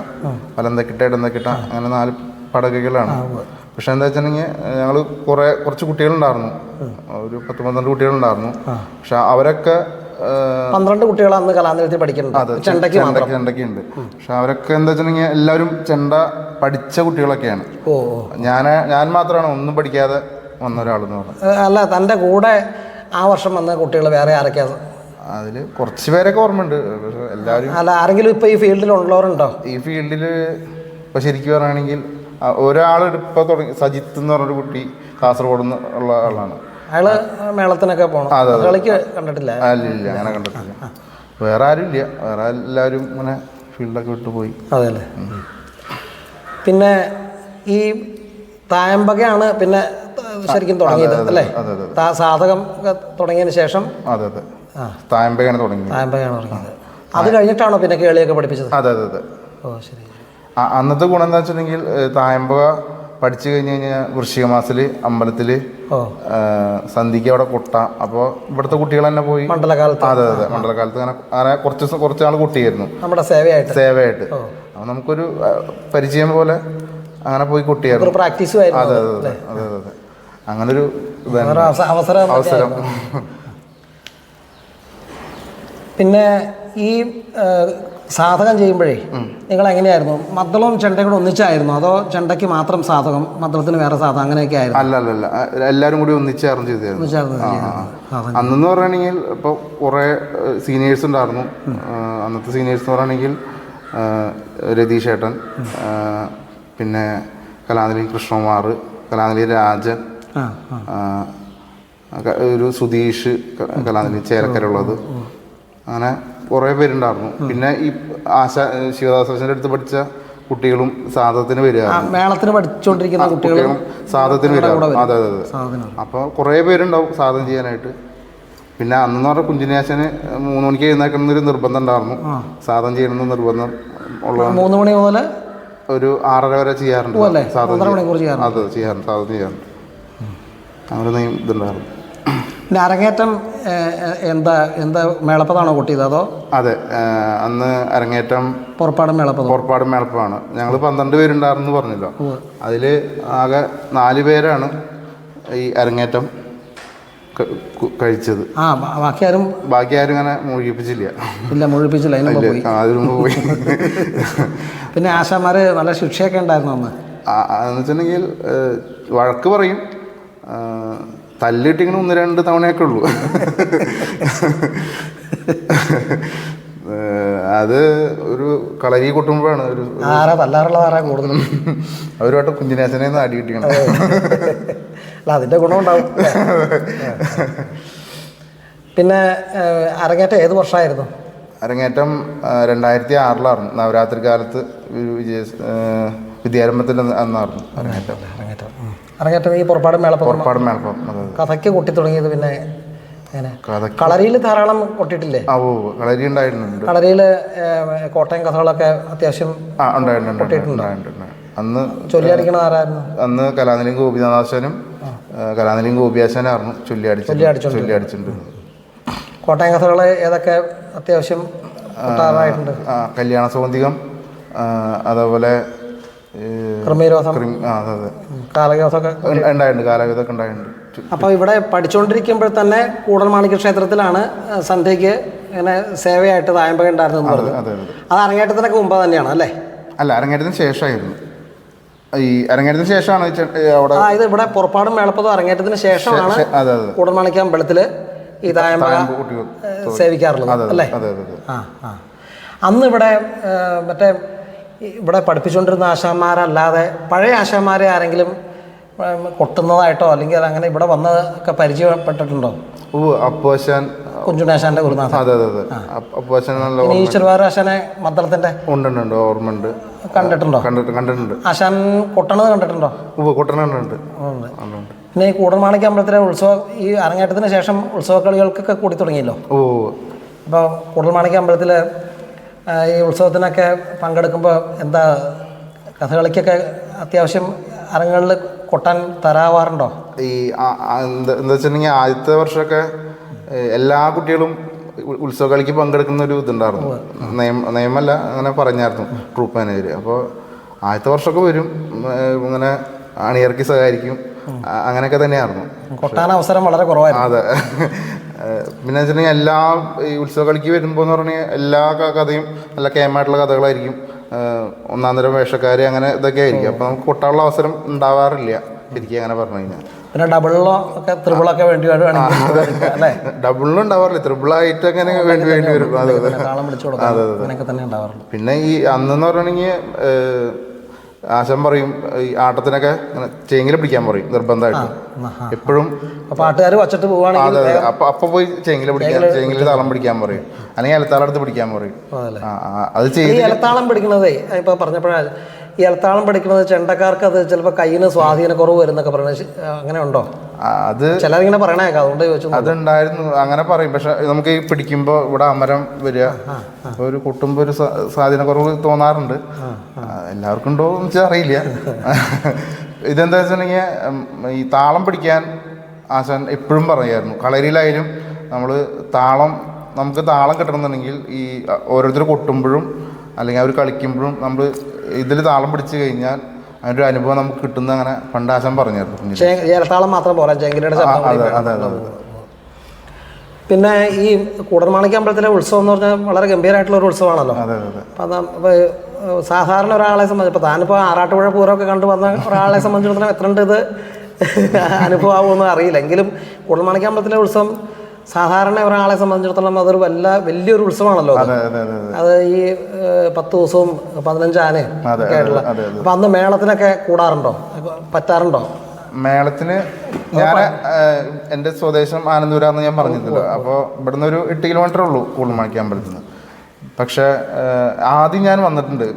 വലന്തക്കിട്ട, ഇടന്തക്കിട്ട, അങ്ങനെ 4 പാടകൈകളാണ്. പക്ഷെ എന്താ വെച്ചിട്ടുണ്ടെങ്കിൽ ഞങ്ങൾ കുറച്ച് കുട്ടികളുണ്ടായിരുന്നു, ഒരു 10-12 കുട്ടികളുണ്ടായിരുന്നു. പക്ഷെ അവരൊക്കെ 12 കുട്ടികൾ അന്ന് കലാനിലയത്തിൽ പഠിക്കുന്നുണ്ട്. ചെണ്ടയ്ക്ക് ഉണ്ട്. പക്ഷെ അവരൊക്കെ എന്താ വെച്ചിട്ടുണ്ടെങ്കിൽ എല്ലാവരും ചെണ്ട പഠിച്ച കുട്ടികളൊക്കെയാണ്. ഞാൻ മാത്രമാണ് ഒന്നും പഠിക്കാതെ വന്ന ഒരാളെന്ന് പറഞ്ഞത്. അല്ല, തൻ്റെ കൂടെ ആ വർഷം വന്ന കുട്ടികൾ വേറെ ആരൊക്കെയാണ്? അതിൽ കുറച്ച് പേരൊക്കെ ഓർമ്മയുണ്ട്. പക്ഷെ എല്ലാവരും അല്ല, ആരെങ്കിലും ഇപ്പോൾ ഈ ഫീൽഡിൽ ഉള്ളവരുണ്ടോ? ഈ ഫീൽഡിൽ ഇപ്പോൾ ശരിക്കും പറയുകയാണെങ്കിൽ ഒരാൾ ഇപ്പോൾ തുടങ്ങി, സജിത്ത് എന്ന് പറഞ്ഞൊരു കുട്ടി കാസർഗോഡ് നിന്ന് ഉള്ള ആളാണ്. അയാള് മേളത്തിനൊക്കെ പോകണം. കളിക്ക് കണ്ടിട്ടില്ല? ഇല്ല, അങ്ങനെ കണ്ടിട്ടില്ല. വേറെ ആരും ഇല്ല. വേറെ എല്ലാവരും ഇങ്ങനെ ഫീൽഡൊക്കെ വിട്ടുപോയി. അതെ അല്ലേ. പിന്നെ ഈ തായമ്പകയാണ് പിന്നെ ശരിക്കും തുടങ്ങിയത് അല്ലേ? സാധകം തുടങ്ങിയതിന് ശേഷം അതെ അതെ തായമ്പകയാണ് തുടങ്ങിയത്. അത് കഴിഞ്ഞിട്ടാണോ പിന്നെ കേളിയൊക്കെ പഠിപ്പിച്ചത്? അതെ അതെ അതെ. ഓ ശരി. അന്നത്തെ ഗുണം എന്താ വെച്ചിട്ടുണ്ടെങ്കിൽ തായമ്പക പഠിച്ചു കഴിഞ്ഞ് കഴിഞ്ഞാൽ വൃശ്ചിക മാസത്തിൽ അമ്പലത്തിൽ സന്ധ്യയ്ക്ക് അവിടെ കൊട്ടാം. അപ്പോൾ ഇവിടുത്തെ കുട്ടികൾ തന്നെ പോയി മണ്ഡലകാലത്ത്. അതെ അതെ, മണ്ഡലകാലത്ത് അങ്ങനെ കുറച്ച് നാൾ കൊട്ടിയായിരുന്നു നമ്മുടെ സേവയായിട്ട്. അപ്പോൾ നമുക്കൊരു പരിചയം പോലെ അങ്ങനെ പോയി കൊട്ടിയായിരുന്നു. പ്രാക്ടീസും ആയിരുന്നു. അതെ അതെ അതെ അതെ അതെ. അങ്ങനൊരു അവസരം. പിന്നെ ഈ സാധകം ചെയ്യുമ്പോഴേ നിങ്ങൾ എങ്ങനെയായിരുന്നു? മദ്ദളവും ചെണ്ടയും കൂടെ ഒന്നിച്ചായിരുന്നു അതോ ചെണ്ടയ്ക്ക് മാത്രം സാധകം, മദ്ദളത്തിന് വേറെ സാധകം, അങ്ങനെയൊക്കെ ആയിരുന്നു? അല്ല, എല്ലാവരും കൂടി ഒന്നിച്ചായിരുന്നു ചെയ്തായിരുന്നു. അന്നെന്ന് പറയുകയാണെങ്കിൽ ഇപ്പോൾ കുറേ സീനിയേഴ്സ് ഉണ്ടായിരുന്നു. അന്നത്തെ സീനിയേഴ്സ് എന്ന് പറയുകയാണെങ്കിൽ രതീഷ് ഏട്ടൻ, പിന്നെ കലാനിലി കൃഷ്ണകുമാർ, കലാനിലി രാജൻ, ഒരു സുധീഷ് കലാനിലി ചേലക്കരുള്ളത്, അങ്ങനെ കുറേ പേരുണ്ടായിരുന്നു. പിന്നെ ഈ ശിവദാസന്റെ അടുത്ത് പഠിച്ച കുട്ടികളും സാധകത്തിന് വരികയായിരുന്നു. മേളത്തിന് പഠിച്ചുകൊണ്ടിരിക്കുന്ന കുട്ടികളും സാധകത്തിന് വരികയായിരുന്നു. അതെ അതെ അതെ. അപ്പോൾ കുറേ പേരുണ്ടാവും സാധകം ചെയ്യാനായിട്ട്. പിന്നെ അന്നെന്ന് പറഞ്ഞാൽ കുഞ്ചുണ്ണേശന് 3 മണിക്ക് എഴുന്നേക്കുന്നൊരു നിർബന്ധം ഉണ്ടായിരുന്നു. സാധകം ചെയ്യണമെന്ന് നിർബന്ധം ഉള്ള 3 മണി മുതൽ ഒരു 6:30 വരെ ചെയ്യാറുണ്ട്. സാധകം അതെ ചെയ്യാറുണ്ട്, സാധകം ചെയ്യാറുണ്ട്. അങ്ങനെ ഇതുണ്ടായിരുന്നു. പിന്നെ അരങ്ങേറ്റം എന്താ മേളപ്പതാണോ കൊട്ടിയത് അതോ? അതെ, അന്ന് അരങ്ങേറ്റം പുറപ്പാടും മേളപ്പമാണ്. ഞങ്ങൾ 12 പേരുണ്ടായിരുന്നു പറഞ്ഞല്ലോ. അതിൽ ആകെ 4 പേരാണ് ഈ അരങ്ങേറ്റം കഴിച്ചത്. ബാക്കി ആരും ഇങ്ങനെ മുഴുകിപ്പിച്ചില്ല. അതിന് പോയി. പിന്നെ ആശാമാര് നല്ല ശിക്ഷയൊക്കെ ഉണ്ടായിരുന്നു അന്ന്. എന്ന് വെച്ചിട്ടുണ്ടെങ്കിൽ വഴക്ക് പറയും, തല്ലിട്ടിങ്ങനെ 1-2 തവണയൊക്കെ ഉള്ളൂ. അത് ഒരു കളരി കൊട്ടുമ്പോഴാണ് കൂടുതലും അവരുമായിട്ട് കുഞ്ചുണ്ണേശനെ അടി കിട്ടിക്കണം. അതിന്റെ ഗുണമുണ്ടാവും. പിന്നെ അരങ്ങേറ്റം ഏത് വർഷമായിരുന്നു? അരങ്ങേറ്റം 2006 നവരാത്രി കാലത്ത് വിദ്യാരംഭത്തിൽ അന്നായിരുന്നു അരങ്ങേറ്റം. ഈ പുറപ്പാടും മേളപ്പം കഥയ്ക്ക് കൊട്ടി തുടങ്ങിയത് പിന്നെ കളരിയിൽ ധാരാളം കൊട്ടിട്ടില്ലേ? കളരി ഉണ്ടായിട്ടുണ്ട്. കളരിയിൽ കോട്ടയം കഥകളൊക്കെ അത്യാവശ്യം കൊട്ടിയിട്ടുണ്ട്. അന്ന് ചൊല്ലിയടിക്കണ ആരായിരുന്നു? അന്ന് കലാനിലയം ഗോപിനാഥാശാനും കലാനിലയം ഗോപിയാശാനായിരുന്നു ചൊല്ലിയടിച്ചിട്ടുണ്ട്. കോട്ടയം കഥകൾ ഏതൊക്കെ അത്യാവശ്യം കല്യാണ സൗന്ദികം, അതേപോലെ കാലകേസൊക്കെ ഉണ്ടായിട്ടുണ്ട്. അപ്പോൾ ഇവിടെ പഠിച്ചുകൊണ്ടിരിക്കുമ്പോൾ തന്നെ കൂടൽമാണിക്യ ക്ഷേത്രത്തിലാണ് സന്ധ്യയ്ക്ക് ഇങ്ങനെ സേവയായിട്ട് തായമ്പക ഉണ്ടായിരുന്നെന്ന് പറഞ്ഞു. അത് അരങ്ങേറ്റത്തിനൊക്കെ മുമ്പ് തന്നെയാണ് അല്ലേ? അല്ല, അരങ്ങേറ്റത്തിന് ശേഷമായിരുന്നു. ഈ അരങ്ങേറ്റത്തിന് ശേഷമാണ് അവിടെ ഇത് ഇവിടെ പുറപ്പാടും മേളപ്പതും അരങ്ങേറ്റത്തിന് ശേഷമാണ് കൂടൽമാണിക്യ അമ്പലത്തിൽ ഈ തായമ്പക കുട്ടികൾ സേവിക്കാറുള്ളത് അല്ലേ? ആ ആ. അന്ന് ഇവിടെ മറ്റേ ഇവിടെ പഠിപ്പിച്ചുകൊണ്ടിരുന്ന ആശാന്മാരല്ലാതെ പഴയ ആശാന്മാരെ ആരെങ്കിലും കൊട്ടുന്നതായിട്ടോ അല്ലെങ്കിൽ അങ്ങനെ ഇവിടെ വന്നതൊക്കെ പരിചയപ്പെട്ടിട്ടുണ്ടോ? അപ്പുവാശാൻ, കുഞ്ചുണ്ണാശാന്റെ ഗുരുനാഥൻ. അതെ അതെ അതെ. അപ്പുവാശാൻ ഈശ്വരവാര ആശാനെ മദ്ദളത്തിന്റെ ഉണ്ട്, ഓർമ്മയുണ്ട്. കണ്ടിട്ടുണ്ടോ? കണ്ടിട്ടുണ്ട്. ആശാൻ കൊട്ടണത് കണ്ടിട്ടുണ്ടോ? കൊട്ടണുണ്ട്. പിന്നെ ഈ കൂടൽമാണിക്യ അമ്പലത്തിലെ ഉത്സവം ഈ അരങ്ങേറ്റത്തിന് ശേഷം ഉത്സവക്കളികൾക്കൊക്കെ കൂടി തുടങ്ങിയല്ലോ. അപ്പോൾ കൂടൽമാണിക്യ അമ്പലത്തിൽ ഈ ഉത്സവത്തിനൊക്കെ പങ്കെടുക്കുമ്പോൾ എന്താ കഥകളിക്കൊക്കെ അത്യാവശ്യം അരങ്ങളിൽ കൊട്ടാൻ തരാവാറുണ്ടോ? ഈ എന്താ വെച്ചിട്ടുണ്ടെങ്കിൽ ആദ്യത്തെ വർഷമൊക്കെ എല്ലാ കുട്ടികളും ഉത്സവ കളിക്ക് പങ്കെടുക്കുന്ന ഒരു ഇതുണ്ടായിരുന്നു. നിയമമല്ല, അങ്ങനെ പറഞ്ഞായിരുന്നു ട്രൂപ്പ് മാനേജർ. അപ്പോൾ ആദ്യത്തെ വർഷമൊക്കെ വരും, ഇങ്ങനെ അണിയറക്കി സഹായിക്കും, അങ്ങനെയൊക്കെ തന്നെയായിരുന്നു. കൊട്ടാൻ അവസരം വളരെ കുറവായിരുന്നു. അതെ. പിന്നെ വെച്ചിട്ടുണ്ടെങ്കിൽ എല്ലാ ഈ ഉത്സവ കളിക്ക് വരുമ്പോൾ എന്ന് പറഞ്ഞാൽ എല്ലാ കഥയും നല്ല കേമായിട്ടുള്ള കഥകളായിരിക്കും, ഒന്നാം തരം വേഷക്കാർ, അങ്ങനെ ഇതൊക്കെ ആയിരിക്കും. അപ്പോൾ നമുക്ക് കൊട്ടാനുള്ള അവസരം ഉണ്ടാവാറില്ല ശരിക്കും, അങ്ങനെ പറഞ്ഞു കഴിഞ്ഞാൽ. പിന്നെ ഡബിളിലോ ഒക്കെ ത്രിബിളൊക്കെ വേണ്ടി അല്ലേ? ഡബിളിലും ഉണ്ടാവാറില്ല, ത്രിബിളായിട്ട് അങ്ങനെ വേണ്ടി വരും. അതെ അതെ. അങ്ങനെയൊക്കെ തന്നെ ഉണ്ടാവാറുള്ളൂ. പിന്നെ ഈ അന്നെന്ന് പറഞ്ഞിട്ടുണ്ടെങ്കിൽ ആശാൻ പറയും ഈ ആട്ടത്തിനൊക്കെ ചേങ്ങിൽ പിടിക്കാൻ പറയും നിർബന്ധമായിട്ട് എപ്പോഴും. പാട്ടുകാർ വച്ചിട്ട് പോവുകയാണെങ്കിൽ അതെ അതെ. അപ്പൊ പോയി ചേങ്ങിൽ പിടിക്കാൻ, ചേങ്ങിൽ താളം പിടിക്കാൻ പറയും, അല്ലെങ്കിൽ ഇലത്താളം എടുത്ത് പിടിക്കാൻ പറയും. അത് ചെയ്ത് ഇലത്താളം പിടിക്കണതേ ഇപ്പൊ പറഞ്ഞപ്പോഴാണ് ഈ ഇലത്താളം പഠിക്കുന്നത് ചെണ്ടക്കാർക്ക് അത് ചിലപ്പോൾ കയ്യിന് സ്വാധീനക്കുറവ് വരുന്നൊക്കെ പറയുന്നത് അങ്ങനെ ഉണ്ടോ? അത് ചിലരിങ്ങനെ പറയണേക്കാം, അതുകൊണ്ട് ചോദിച്ചു. അതുണ്ടായിരുന്നു, അങ്ങനെ പറയും. പക്ഷെ നമുക്ക് ഈ പിടിക്കുമ്പോൾ ഇവിടെ അമരം വരിക, അപ്പോൾ ഒരു കൊട്ടുമ്പോൾ ഒരു സ്വാധീനക്കുറവ് തോന്നാറുണ്ട്. എല്ലാവർക്കും ഉണ്ടോ എന്ന് വെച്ചാൽ അറിയില്ല. ഇതെന്താ വെച്ചിട്ടുണ്ടെങ്കിൽ ഈ താളം പിടിക്കാൻ ആശാൻ എപ്പോഴും പറയായിരുന്നു. കളരിയിലായാലും നമുക്ക് താളം കിട്ടണമെന്നുണ്ടെങ്കിൽ ഈ ഓരോരുത്തർ കൊട്ടുമ്പോഴും അല്ലെങ്കിൽ അവർ കളിക്കുമ്പോഴും നമ്മൾ ഇതിൽ താളം പിടിച്ചു കഴിഞ്ഞാൽ അതിൻ്റെ ഒരു അനുഭവം നമുക്ക് കിട്ടുന്ന, അങ്ങനെ പണ്ട് ആശാൻ പറഞ്ഞായിരുന്നു. ഏലത്താളം മാത്രം പോരാ, ചെങ്കിലയുടെ ശബ്ദം. അതെ അതെ. പിന്നെ ഈ കൂടൽമാണിക്യ അമ്പലത്തിലെ ഉത്സവം എന്ന് പറഞ്ഞാൽ വളരെ ഗംഭീരമായിട്ടുള്ള ഒരു ഉത്സവമാണല്ലോ. അപ്പോൾ സാധാരണ ഒരാളെ സംബന്ധിച്ച് ഇപ്പോൾ താനിപ്പോൾ ആറാട്ടുപുഴ പൂരമൊക്കെ കണ്ടു വന്ന ഒരാളെ സംബന്ധിച്ചിടത്തോളം എത്ര ഉണ്ട് ഇത് അനുഭവമാകുമെന്ന് അറിയില്ല. എങ്കിലും കൂടൽമാണിക്യ അമ്പലത്തിലെ ഉത്സവം സാധാരണ ഒരാളെ സംബന്ധിച്ചിടത്തോളം അതൊരു വലിയൊരു ഉത്സവമാണല്ലോ. അത് ഈ 10 ദിവസവും 15 ആനയും ഒക്കെ ആയിട്ടുള്ള. അപ്പം അന്ന് മേളത്തിനൊക്കെ കൂടാറുണ്ടോ, പറ്റാറുണ്ടോ? മേളത്തിന് ഞാൻ എൻ്റെ സ്വദേശം ആനന്ദപുരാന്ന് ഞാൻ പറഞ്ഞില്ലല്ലോ. അപ്പോൾ ഇവിടുന്ന് ഒരു 8 കിലോമീറ്റർ ഉള്ളൂ കൂടൽമാണിക്യ അമ്പലത്തിൽ നിന്ന്. പക്ഷേ ആദ്യം ഞാൻ വന്നിട്ടുണ്ട്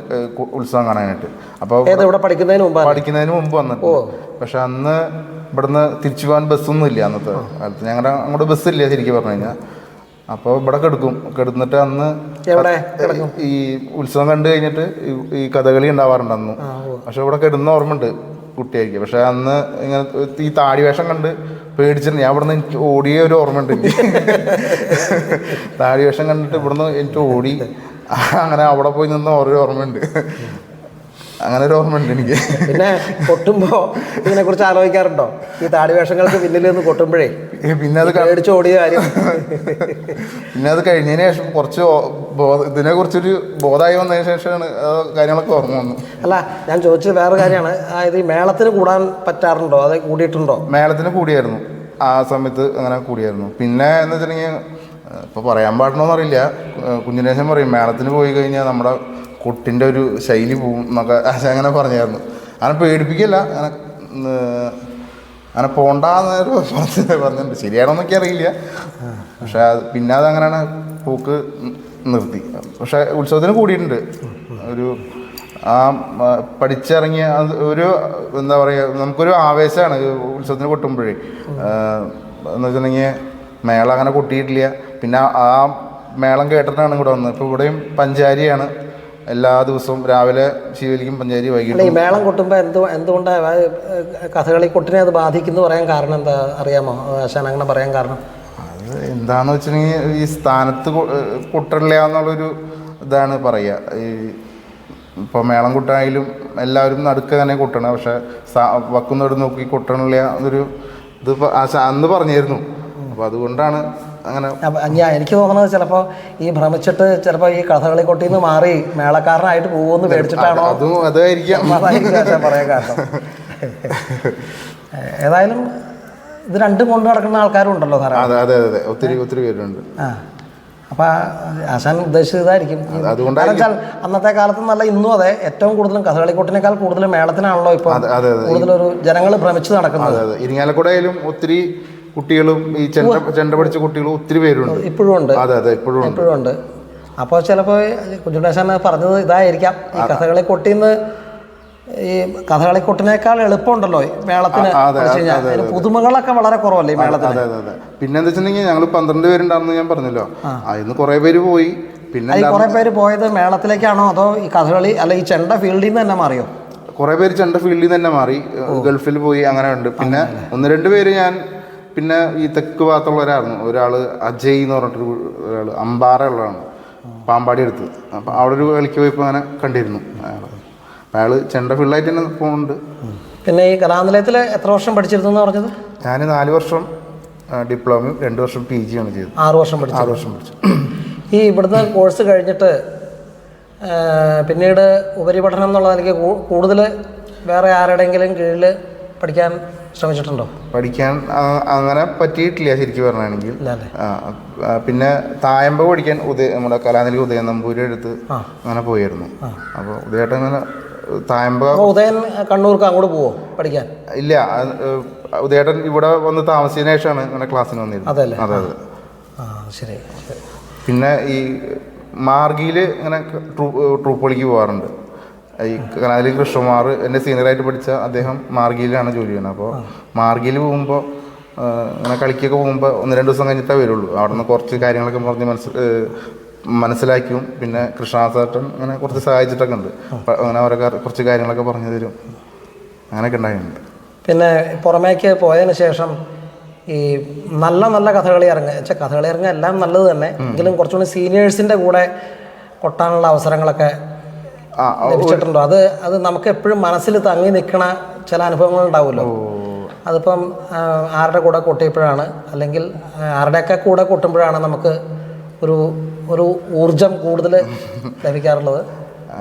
ഉത്സവം കാണാനായിട്ട്. അപ്പോൾ പഠിക്കുന്നതിന് മുമ്പ് വന്നിട്ടുണ്ട്. പക്ഷെ അന്ന് ഇവിടുന്ന് തിരിച്ചു പോകാൻ ബസ്സൊന്നും ഇല്ല അന്നത്തെ കാലത്ത്. ഞങ്ങളുടെ അങ്ങോട്ട് ബസ്സില്ല ശരിക്കും പറഞ്ഞു കഴിഞ്ഞാൽ. അപ്പോൾ ഇവിടെ കിടന്നിട്ട് അന്ന് ഈ ഉത്സവം കണ്ടു കഴിഞ്ഞിട്ട് ഈ കഥകളി ഉണ്ടാവാറുണ്ട് അന്ന്. പക്ഷെ ഇവിടെ കിടന്ന ഓർമ്മയുണ്ട് കുട്ടിയായിരിക്കും. പക്ഷെ അന്ന് ഇങ്ങനെ ഈ താടി വേഷം കണ്ട് പേടിച്ചിട്ടുണ്ട്. ഞാൻ ഇവിടുന്ന് എനിക്ക് ഓടിയ ഒരു ഓർമ്മയുണ്ട്. താടി വേഷം കണ്ടിട്ട് ഇവിടുന്ന് എനിക്ക് ഓടി, അങ്ങനെ അവിടെ പോയി നിന്ന് ഓരോ ഓർമ്മയുണ്ട്. അങ്ങനെ ഒരു ഓർമ്മയുണ്ട് എനിക്ക്. പിന്നെ കൊട്ടുമ്പോൾ ഇതിനെക്കുറിച്ച് ആലോചിക്കാറുണ്ടോ? ഈ താടി വേഷങ്ങൾക്ക് പിന്നിൽ നിന്ന് കൊട്ടുമ്പോഴേ പിന്നെ അത് ഓടിയ കാര്യം. പിന്നെ അത് കഴിഞ്ഞതിന് ശേഷം കുറച്ച് ഇതിനെക്കുറിച്ചൊരു ബോധമായി വന്നതിന് ശേഷമാണ് കാര്യങ്ങളൊക്കെ ഓർമ്മ വന്നു. അല്ല, ഞാൻ ചോദിച്ചത് വേറെ കാര്യമാണ്. അതായത് ഈ മേളത്തിന് കൂടാൻ പറ്റാറുണ്ടോ, അത് കൂടിയിട്ടുണ്ടോ? മേളത്തിന് കൂടിയായിരുന്നു, ആ സമയത്ത് അങ്ങനെ കൂടിയായിരുന്നു. പിന്നെ എന്ന് വെച്ചിട്ടുണ്ടെങ്കിൽ ഇപ്പോൾ പറയാൻ പാടണമെന്ന് അറിയില്ല, കുഞ്ഞിനേശം പറയും മേളത്തിന് പോയി കഴിഞ്ഞാൽ നമ്മുടെ കൊട്ടിൻ്റെ ഒരു ശൈലി പോവും എന്നൊക്കെ അങ്ങനെ പറഞ്ഞായിരുന്നു. അങ്ങനെ പേടിപ്പിക്കില്ല, അങ്ങനെ പോണ്ടെന്ന് പറഞ്ഞിട്ടുണ്ട്. ശരിയാണോന്നൊക്കെ അറിയില്ല. പക്ഷെ പിന്നെ അതങ്ങനെയാണ് പോക്ക് നിർത്തി. പക്ഷെ ഉത്സവത്തിന് കൂടിയിട്ടുണ്ട്. ഒരു പഠിച്ചിറങ്ങിയ ഒരു എന്താ പറയുക, നമുക്കൊരു ആവേശമാണ് ഉത്സവത്തിന് കൊട്ടുമ്പോഴേ. എന്ന് വെച്ചിട്ടുണ്ടെങ്കിൽ മേളം അങ്ങനെ കൊട്ടിയിട്ടില്ല. പിന്നെ ആ മേളം കേട്ടിട്ടാണ് ഇവിടെ വന്നത്. ഇപ്പോൾ ഇവിടെയും പഞ്ചാരിയാണ് എല്ലാ ദിവസവും രാവിലെ ശിവലിക്കും പഞ്ചാരി, വൈകിട്ട്. ഈ മേളം കൊട്ടുമ്പോൾ എന്തുകൊണ്ടാണ് കഥകളി കൊട്ടിനെ അത് ബാധിക്കുന്നു പറയാൻ കാരണം എന്താ അറിയാമോ ആശാൻ? അങ്ങനെ പറയാൻ കാരണം അത് എന്താണെന്ന് വെച്ചിട്ടുണ്ടെങ്കിൽ ഈ സ്ഥാനത്ത് കൊട്ടില്ല എന്നുള്ളൊരു ഇതാണ് പറയുക. ഈ ഇപ്പോൾ മേളം കൊട്ടായാലും എല്ലാവരും നടുക്ക് തന്നെ കൊട്ടണം. പക്ഷെ വക്കുന്നോട് നോക്കി കൊട്ടണില്ല എന്നൊരു ഇത് അന്ന് പറഞ്ഞിരുന്നു. അപ്പോൾ അതുകൊണ്ടാണ് അങ്ങനെ. എനിക്ക് തോന്നുന്നത് ചിലപ്പോൾ ഈ ഭ്രമിച്ചിട്ട് ചിലപ്പോൾ ഈ കഥകളി കൊട്ടിയിൽ നിന്ന് മാറി മേളക്കാരനായിട്ട് പോകുമെന്ന് പേടിച്ചിട്ടാണോ? അതായിരിക്കാം പറയാൻ കാരണം. ഏതായാലും ഇത് രണ്ടും കൊണ്ട് നടക്കുന്ന ആൾക്കാരും ഉണ്ടല്ലോ ധാരാളം. അതെ അതെ അതെ ഒത്തിരി ഒത്തിരി പേരുണ്ട്. ആ അപ്പം ആശാൻ ഉദ്ദേശിച്ചതായിരിക്കും. അതുകൊണ്ടായിരിക്കും അന്നത്തെ കാലത്ത് നല്ല ഇന്നും അതെ ഏറ്റവും കൂടുതലും കഥകളിക്കൊട്ടിനേക്കാൾ കൂടുതൽ മേളത്തിനാണല്ലോ ഇപ്പോൾ കൂടുതലൊരു ജനങ്ങൾ ഭ്രമിച്ച് നടക്കുന്നത്. അതെ ഇരിങ്ങാലക്കുടയിലും ഒത്തിരി കുട്ടികളും ഈ ചെണ്ട പഠിച്ച കുട്ടികളും ഒത്തിരി പേരുണ്ട് ഇപ്പോഴും ഉണ്ട്. അതെ അതെ ഇപ്പോഴും ഉണ്ട്. അപ്പോൾ ചിലപ്പോൾ കുഞ്ഞുണ്ണാശാൻ പറഞ്ഞത് ഇതായിരിക്കാം, ഈ കഥകളിക്കൊട്ടിന്ന് ഈ കഥകളിക്കൊട്ടിനേക്കാൾ എളുപ്പമുണ്ടല്ലോ മേളത്തിന്. പുതുമകളൊക്കെ വളരെ കുറവല്ലേ ഈ മേളത്തിന്. അതെ അതെ അതെ. പിന്നെ എന്താ വെച്ചിട്ടുണ്ടെങ്കിൽ ഞങ്ങൾ 12 പേരുണ്ടായിരുന്നു ഞാൻ പറഞ്ഞല്ലോ. അതിന്ന് കുറെ പേര് പോയി. പിന്നെ കുറെ പേര് പോയത് മേളത്തിലേക്കാണോ അതോ ഈ കഥകളി അല്ല ഈ ചെണ്ട ഫീൽഡിൽ നിന്ന് തന്നെ മാറിയോ? കുറെ പേര് ചെണ്ട ഫീൽഡിൽ നിന്ന് തന്നെ മാറി, ഗൾഫിൽ പോയി, അങ്ങനെ ഉണ്ട്. പിന്നെ 1-2 പേര് ഞാൻ പിന്നെ ഈ തെക്ക് ഭാഗത്തുള്ളവരായിരുന്നു. ഒരാൾ അജയ് എന്ന് പറഞ്ഞിട്ടൊരു ഒരാൾ അമ്പാറ ഉള്ളതാണ്, പാമ്പാടി അടുത്ത്. അപ്പം അവിടെ ഒരു കളിക്ക് പോയപ്പോൾ അങ്ങനെ കണ്ടിരുന്നു അയാൾ ചെണ്ട ഫീൽഡായിട്ട് തന്നെ പോകുന്നുണ്ട്. പിന്നെ ഈ കലാനിലയത്തിൽ എത്ര വർഷം പഠിച്ചിരുന്നു എന്ന് പറഞ്ഞത്? ഞാൻ 4 വർഷം ഡിപ്ലോമയും 2 വർഷം PG ആണ് ചെയ്തത്. 6 വർഷം പഠിച്ചു. ഈ ഇവിടുന്ന് കോഴ്സ് കഴിഞ്ഞിട്ട് പിന്നീട് ഉപരിപഠനം എന്നുള്ള എനിക്ക് കൂടുതൽ വേറെ ആരുടെയെങ്കിലും കീഴിൽ പഠിക്കാൻ ശ്രമിച്ചിട്ടുണ്ടോ? പഠിക്കാൻ അങ്ങനെ പറ്റിയിട്ടില്ല ശരിക്കും പറഞ്ഞാണെങ്കിൽ. പിന്നെ തായമ്പ പഠിക്കാൻ നമ്മുടെ കലാനിലയം ഉദയൻ നമ്പൂരി അടുത്ത് അങ്ങനെ പോയിരുന്നു. അപ്പോൾ ഉദയേട്ടൻ അങ്ങനെ തായമ്പ. ഉദയൻ കണ്ണൂർക്ക് അങ്ങോട്ട് പോവോ പഠിക്കാൻ? ഇല്ല, ഉദയേട്ടൻ ഇവിടെ വന്ന് താമസിച്ചതിന് ശേഷമാണ് ഇങ്ങനെ ക്ലാസ്സിന് വന്നിരുന്നത്. അതെ അതെ. ശരി. പിന്നെ ഈ മാർഗിയിൽ ഇങ്ങനെ ട്രൂപ്പുകളിക്ക് പോകാറുണ്ട്. ഈ കലാനിലയം കൃഷ്ണകുമാർ എൻ്റെ സീനിയറായിട്ട് പഠിച്ച അദ്ദേഹം മാർഗിയിലാണ് ജോലി ചെയ്യുന്നത്. അപ്പോൾ മാർഗിയിൽ പോകുമ്പോൾ ഇങ്ങനെ കളിക്കൊക്കെ പോകുമ്പോൾ 1-2 ദിവസം കഴിഞ്ഞിട്ടേ വരുള്ളൂ. അവിടെ നിന്ന് കുറച്ച് കാര്യങ്ങളൊക്കെ പറഞ്ഞ് മനസ്സിലാക്കും. പിന്നെ കൃഷ്ണദാസേട്ടൻ അങ്ങനെ കുറച്ച് സഹായിച്ചിട്ടൊക്കെ ഉണ്ട്. അങ്ങനെ അവരൊക്കെ കുറച്ച് കാര്യങ്ങളൊക്കെ പറഞ്ഞു തരും. അങ്ങനെയൊക്കെ ഉണ്ടായിട്ടുണ്ട്. പിന്നെ പുറമേക്ക് പോയതിന് ശേഷം ഈ നല്ല കഥകളി ഇറങ്ങുക കഥകളി ഇറങ്ങുക എല്ലാം നല്ലത് തന്നെ, എങ്കിലും കുറച്ചുകൂടി സീനിയേഴ്സിൻ്റെ കൂടെ കൊട്ടാനുള്ള അവസരങ്ങളൊക്കെ ലഭിച്ചിട്ടുണ്ടോ? അത് നമുക്ക് എപ്പോഴും മനസ്സിൽ തങ്ങി നിൽക്കണ ചില അനുഭവങ്ങൾ ഉണ്ടാവുമല്ലോ. അതിപ്പം ആരുടെ കൂടെ കൊട്ടിയപ്പോഴാണ് അല്ലെങ്കിൽ ആരുടെയൊക്കെ കൂടെ കൊട്ടുമ്പോഴാണ് നമുക്ക് ഒരു ഊർജം കൂടുതൽ ലഭിക്കാറുള്ളത്?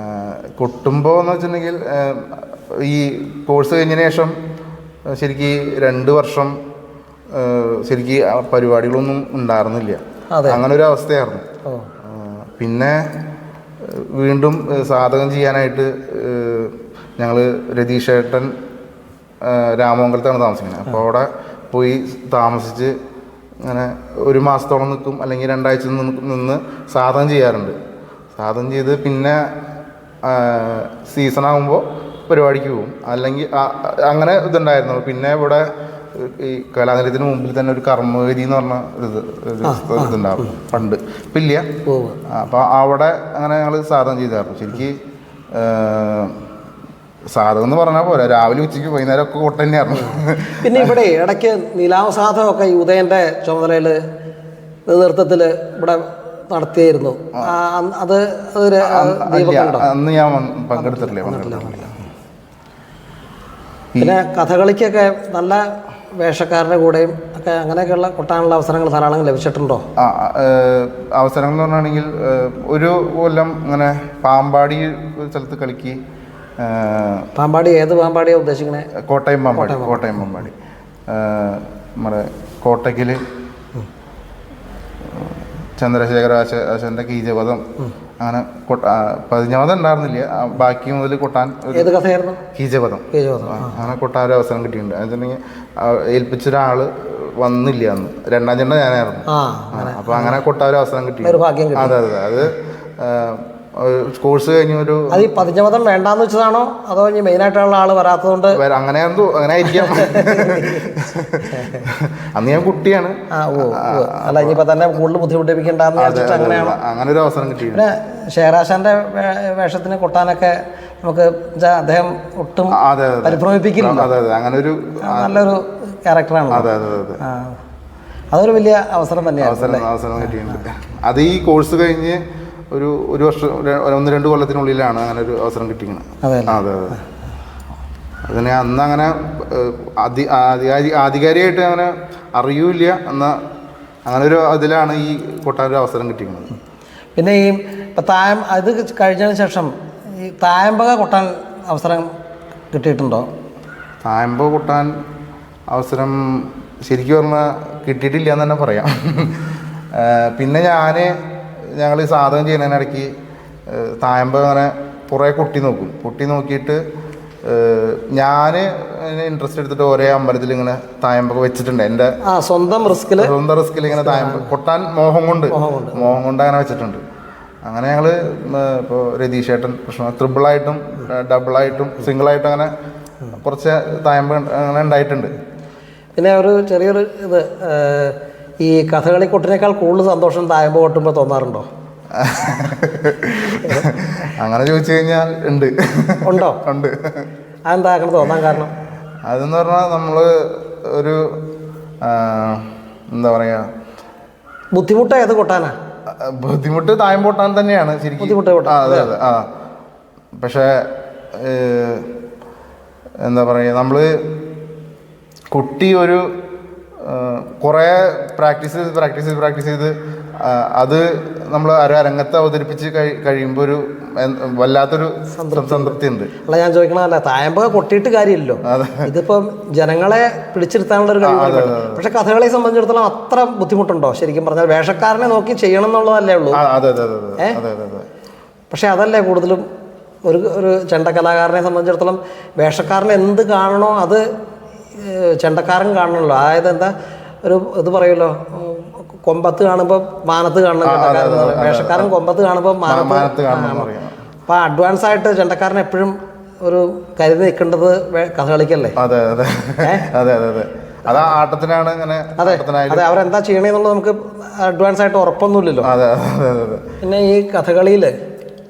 കൊട്ടുമ്പോൾ എന്ന് വെച്ചിട്ടുണ്ടെങ്കിൽ ഈ കോഴ്സ് കഴിഞ്ഞതിന് ശേഷം ശരിക്കും 2 വർഷം ശരിക്കും പരിപാടികളൊന്നും ഉണ്ടായിരുന്നില്ല. അങ്ങനെ ഒരു അവസ്ഥയായിരുന്നു. പിന്നെ വീണ്ടും സാധകം ചെയ്യാനായിട്ട് ഞങ്ങൾ രതീഷേട്ടൻ രാമമംഗലത്താണ് താമസിക്കുന്നത്. അപ്പോൾ അവിടെ പോയി താമസിച്ച് അങ്ങനെ 1 മാസത്തോളം നിൽക്കും, അല്ലെങ്കിൽ 2 ആഴ്ച നിന്ന് സാധകം ചെയ്യാറുണ്ട്. സാധകം ചെയ്ത് പിന്നെ സീസണാകുമ്പോൾ പരിപാടിക്ക് പോകും. അല്ലെങ്കിൽ അങ്ങനെ ഇതുണ്ടായിരുന്നു. പിന്നെ ഇവിടെ ഈ കലാനിലയത്തിന് മുമ്പിൽ തന്നെ ഒരു കർമ്മവേദി എന്ന് പറഞ്ഞ ഇതുണ്ടാവും പണ്ട്, ഇപ്പം ഇല്ല. അപ്പോൾ അവിടെ അങ്ങനെ ഞങ്ങൾ സാധകം ചെയ്തായിരുന്നു. ശരിക്കും സാധകം എന്ന് പറഞ്ഞാൽ പോരാ, രാവിലെ ഉച്ചയ്ക്ക് വൈകുന്നേരം ഒക്കെ കൊട്ട തന്നെയായിരുന്നു. പിന്നെ ഇവിടെ ഇടയ്ക്ക് നിലാവസാധമൊക്കെ ഉദയൻ്റെ ചുമതലയിൽ നേതൃത്വത്തിൽ ഇവിടെ നടത്തിയായിരുന്നു. അന്ന് ഞാൻ പങ്കെടുത്തിട്ടില്ല. പിന്നെ കഥകളിക്കൊക്കെ നല്ല വേഷക്കാരുടെ കൂടെയും ഒക്കെ അങ്ങനെയൊക്കെയുള്ള കൊട്ടാനുള്ള അവസരങ്ങൾ ധാരാളം ലഭിച്ചിട്ടുണ്ടോ? അവസരങ്ങൾ എന്ന് പറഞ്ഞാണെങ്കിൽ 1 കൊല്ലം ഇങ്ങനെ പാമ്പാടി സ്ഥലത്ത് കളിക്ക്. പാമ്പാടി ഏത് പാമ്പാടിയാണ് ഉദ്ദേശിക്കണേ? കോട്ടയം പാമ്പാടി. നമ്മുടെ കോട്ടയ്ക്കൽ ചന്ദ്രശേഖര ആശാന്റെ കീജപദം, അങ്ങനെ 15 ഉണ്ടായിരുന്നില്ല, ബാക്കി മുതൽ കൊട്ടാൻ. ഏത് കഥയായിരുന്നു? കീജപദം. അങ്ങനെ കൊട്ടാൻ ഒരു അവസരം കിട്ടിയിട്ടുണ്ട്. അതെന്നുണ്ടെങ്കിൽ ഏൽപ്പിച്ചൊരാൾ വന്നില്ല അന്ന്, 2ാം ചെണ്ട ഞാനായിരുന്നു. അപ്പോൾ അങ്ങനെ കൊട്ടാൻ ഒരു അവസരം കിട്ടി. അതെ അതെ. അത് കോഴ്സ് കഴിഞ്ഞ അത് ഈ 15 വേണ്ടാന്ന് വെച്ചതാണോ അതോ ഇനി മെയിനായിട്ടുള്ള ആൾ വരാത്തതുകൊണ്ട്? അങ്ങനെ ആയിരിക്കാം. അന്ന് ഞാൻ കുട്ടിയാണ്. അല്ല ഇനിയിപ്പോൾ തന്നെ കൂടുതൽ ബുദ്ധിമുട്ടിപ്പിക്കണ്ടെന്ന് വെച്ചിട്ട് അങ്ങനെയാണ് അങ്ങനെ ഒരു അവസരം കിട്ടി. പിന്നെ ഷെയറാശാന്റെ വേഷത്തിന് കൊട്ടാനൊക്കെ നമുക്ക് അദ്ദേഹം ഒട്ടും പരിഭ്രമിപ്പിക്കില്ല. അങ്ങനെ ഒരു നല്ലൊരു ക്യാരക്ടറാണ്. അതൊരു വലിയ അവസരം തന്നെയാണ്. അവസരം കിട്ടിയിട്ടുണ്ട്. അത് ഈ കോഴ്സ് കഴിഞ്ഞ് ഒരു വർഷം 1-2 കൊല്ലത്തിനുള്ളിലാണ് അങ്ങനെ ഒരു അവസരം കിട്ടിക്കുന്നത്. അതെ അതെ. അതിനെ അന്ന് അങ്ങനെ ആധികാരികമായിട്ട് അങ്ങനെ അറിയൂല. എന്നാൽ അങ്ങനെ ഒരു അതിലാണ് ഈ കൊട്ടാനൊരു അവസരം കിട്ടിക്കുന്നത്. പിന്നെ ഈ ഇത് കഴിഞ്ഞതിന് ശേഷം ഈ തായമ്പക കൊട്ടാൻ അവസരം കിട്ടിയിട്ടുണ്ടോ? തായമ്പക കൊട്ടാൻ അവസരം ശരിക്കും പറഞ്ഞാൽ കിട്ടിയിട്ടില്ല എന്ന് തന്നെ പറയാം. പിന്നെ ഞങ്ങൾ ഈ സാധകം ചെയ്യുന്നതിനിടയ്ക്ക് തായമ്പ അങ്ങനെ കുറേ കുട്ടി നോക്കിയിട്ട് ഞാൻ ഇൻട്രസ്റ്റ് എടുത്തിട്ട് ഒരേ അമ്പലത്തിൽ ഇങ്ങനെ തായമ്പൊക്കെ വെച്ചിട്ടുണ്ട്. എൻ്റെ സ്വന്തം റിസ്കിൽ ഇങ്ങനെ തായമ്പ് കൊട്ടാൻ മോഹം കൊണ്ട് അങ്ങനെ വെച്ചിട്ടുണ്ട്. അങ്ങനെ ഞങ്ങൾ ഇപ്പോൾ രതീഷേട്ടൻ ത്രിബിളായിട്ടും ഡബിളായിട്ടും സിംഗിളായിട്ടും അങ്ങനെ കുറച്ച് തായമ്പ് അങ്ങനെ ഉണ്ടായിട്ടുണ്ട്. പിന്നെ ഒരു ചെറിയൊരു ഇത്, ഈ കഥകളി കൊട്ടിനേക്കാൾ കൂടുതൽ സന്തോഷം തായമ്പ് കൊട്ടുമ്പോൾ തോന്നാറുണ്ടോ? അങ്ങനെ ചോദിച്ചു കഴിഞ്ഞാൽ ഉണ്ട്. ഉണ്ടോ? ഉണ്ട്. അതെന്താ അങ്ങനെ തോന്നാൻ കാരണം? അതെന്ന് പറഞ്ഞാൽ നമ്മൾ ഒരു എന്താ പറയുക, ബുദ്ധിമുട്ട് ഏത് കൊട്ടാനാ? ബുദ്ധിമുട്ട് തായം പൊട്ടാൻ തന്നെയാണ് ശരിക്കും. അതെ അതെ. പക്ഷേ എന്താ പറയുക, നമ്മൾ കുട്ടി ഒരു കുറേ പ്രാക്ടീസ് ചെയ്ത് അത് നമ്മൾ അരങ്ങത്ത് അവതരിപ്പിച്ച് കഴിയുമ്പോൾ ഒരു വല്ലാത്തൊരു സംതൃപ്തി ഉണ്ട്. അല്ല, ഞാൻ ചോദിക്കണതല്ല, തായമ്പ കൊട്ടിയിട്ട് കാര്യമില്ലല്ലോ, ഇതിപ്പം ജനങ്ങളെ പിടിച്ചിരുത്താനുള്ള ഒരു കഴിവ്. പക്ഷെ കഥകളെ സംബന്ധിച്ചിടത്തോളം അത്ര ബുദ്ധിമുട്ടുണ്ടോ? ശരിക്കും പറഞ്ഞാൽ വേഷക്കാരനെ നോക്കി ചെയ്യണം എന്നുള്ളതല്ലേ ഉള്ളൂ. പക്ഷെ അതല്ലേ കൂടുതലും ഒരു ചെണ്ട കലാകാരനെ സംബന്ധിച്ചിടത്തോളം വേഷക്കാരനെ എന്ത് കാണണോ അത് ചെണ്ടക്കാരൻ കാണണമല്ലോ. അതായത് എന്താ ഒരു ഇത് പറയുമല്ലോ, കൊമ്പത്ത് കാണുമ്പോൾ മാനത്ത് കാണണം ചെണ്ടക്കാരൻ. വേഷക്കാരൻ കൊമ്പത്ത് കാണുമ്പോൾ മാനത്ത് കാണണം. അപ്പം അഡ്വാൻസ് ആയിട്ട് ചെണ്ടക്കാരൻ എപ്പോഴും ഒരു കരുതി നിൽക്കേണ്ടത് കഥകളിക്കല്ലേ. അതെ അതെ അതെ അതെ അതെ. അത് ആട്ടത്തിനാണ് ഇങ്ങനെ. അതെ അതെ, അവരെന്താ ചെയ്യണേന്നുള്ളത് നമുക്ക് അഡ്വാൻസ് ആയിട്ട് ഉറപ്പൊന്നുമില്ലല്ലോ. അതെ അതെ അതെ. പിന്നെ ഈ കഥകളിയിൽ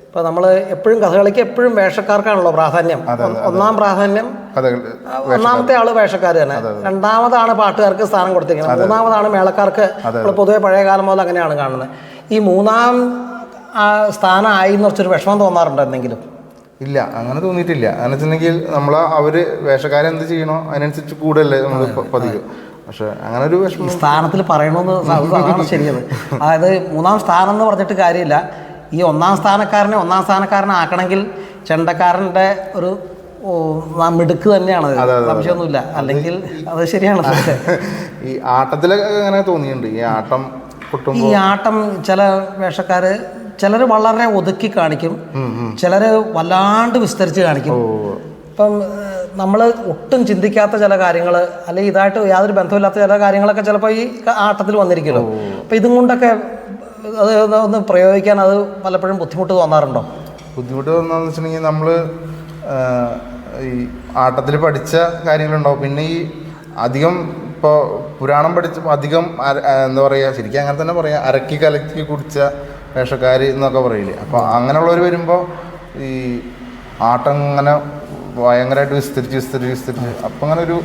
ഇപ്പോൾ നമ്മൾ എപ്പോഴും കഥകളിക്ക് എപ്പോഴും വേഷക്കാർക്കാണല്ലോ പ്രാധാന്യം. ഒന്നാം പ്രാധാന്യം ഒന്നാമത്തെ ആള് വേഷക്കാർ തന്നെ, രണ്ടാമതാണ് പാട്ടുകാർക്ക് സ്ഥാനം കൊടുത്തിരിക്കുന്നത്, മൂന്നാമതാണ് മേളക്കാർക്ക്. നമ്മൾ പൊതുവെ പഴയ കാലം മുതൽ അങ്ങനെയാണ് കാണുന്നത്. ഈ മൂന്നാം സ്ഥാനമായി എന്ന് വെച്ചൊരു വിഷമം തോന്നാറുണ്ടോ എന്തെങ്കിലും? ഇല്ല, അങ്ങനെ തോന്നിയിട്ടില്ല. എന്ന് വെച്ചിട്ടുണ്ടെങ്കിൽ അവർ വേഷക്കാരെന്ത് ചെയ്യണോ അതിനനുസരിച്ച് കൂടുതലല്ലേ നമ്മൾ പതിവ്. പക്ഷെ അങ്ങനെ ഒരു വിഷമം സ്ഥാനത്തിൽ പറയണമെന്ന് അതാണ് ശരിയത്. അതായത് മൂന്നാം സ്ഥാനം എന്ന് പറഞ്ഞിട്ട് കാര്യമില്ല. ഈ ഒന്നാം സ്ഥാനക്കാരനാക്കണമെങ്കിൽ ചെണ്ടക്കാരൻ്റെ ഒരു മിടുക്ക് തന്നെയാണ്, സംശയമൊന്നുമില്ല. അല്ലെങ്കിൽ അത് ശരിയാണ്. ഈ ആട്ടത്തിലൊക്കെ അങ്ങനെ തോന്നിയിട്ടുണ്ട്. ഈ ആട്ടം ചില വേഷക്കാർ ചിലർ വളരെ ഒതുക്കി കാണിക്കും, ചിലർ വല്ലാണ്ട് വിസ്തരിച്ച് കാണിക്കും. ഇപ്പം നമ്മൾ ഒട്ടും ചിന്തിക്കാത്ത ചില കാര്യങ്ങൾ, അല്ലെങ്കിൽ ഇതായിട്ട് യാതൊരു ബന്ധമില്ലാത്ത ചില കാര്യങ്ങളൊക്കെ ചിലപ്പോൾ ഈ ആട്ടത്തിൽ വന്നിരിക്കുമല്ലോ. അപ്പം ഇതും കൊണ്ടൊക്കെ അത് ഒന്ന് പ്രയോഗിക്കാൻ അത് പലപ്പോഴും ബുദ്ധിമുട്ട് തോന്നാറുണ്ടോ? ബുദ്ധിമുട്ട് തോന്നാന്ന് വെച്ചിട്ടുണ്ടെങ്കിൽ നമ്മൾ ഈ ആട്ടത്തിൽ പഠിച്ച കാര്യങ്ങളുണ്ടാവും. പിന്നെ ഈ അധികം ഇപ്പോൾ പുരാണം പഠിച്ച അധികം എന്താ പറയുക, ശരിക്കും അങ്ങനെ തന്നെ പറയാം, അരക്കി കലക്കി കുടിച്ച വേഷക്കാർ എന്നൊക്കെ പറയില്ലേ. അപ്പോൾ അങ്ങനെയുള്ളവർ വരുമ്പോൾ ഈ ആട്ടം ഇങ്ങനെ ഭയങ്കരമായിട്ട് വിസ്തരിച്ച് അപ്പം അങ്ങനെ ഒരു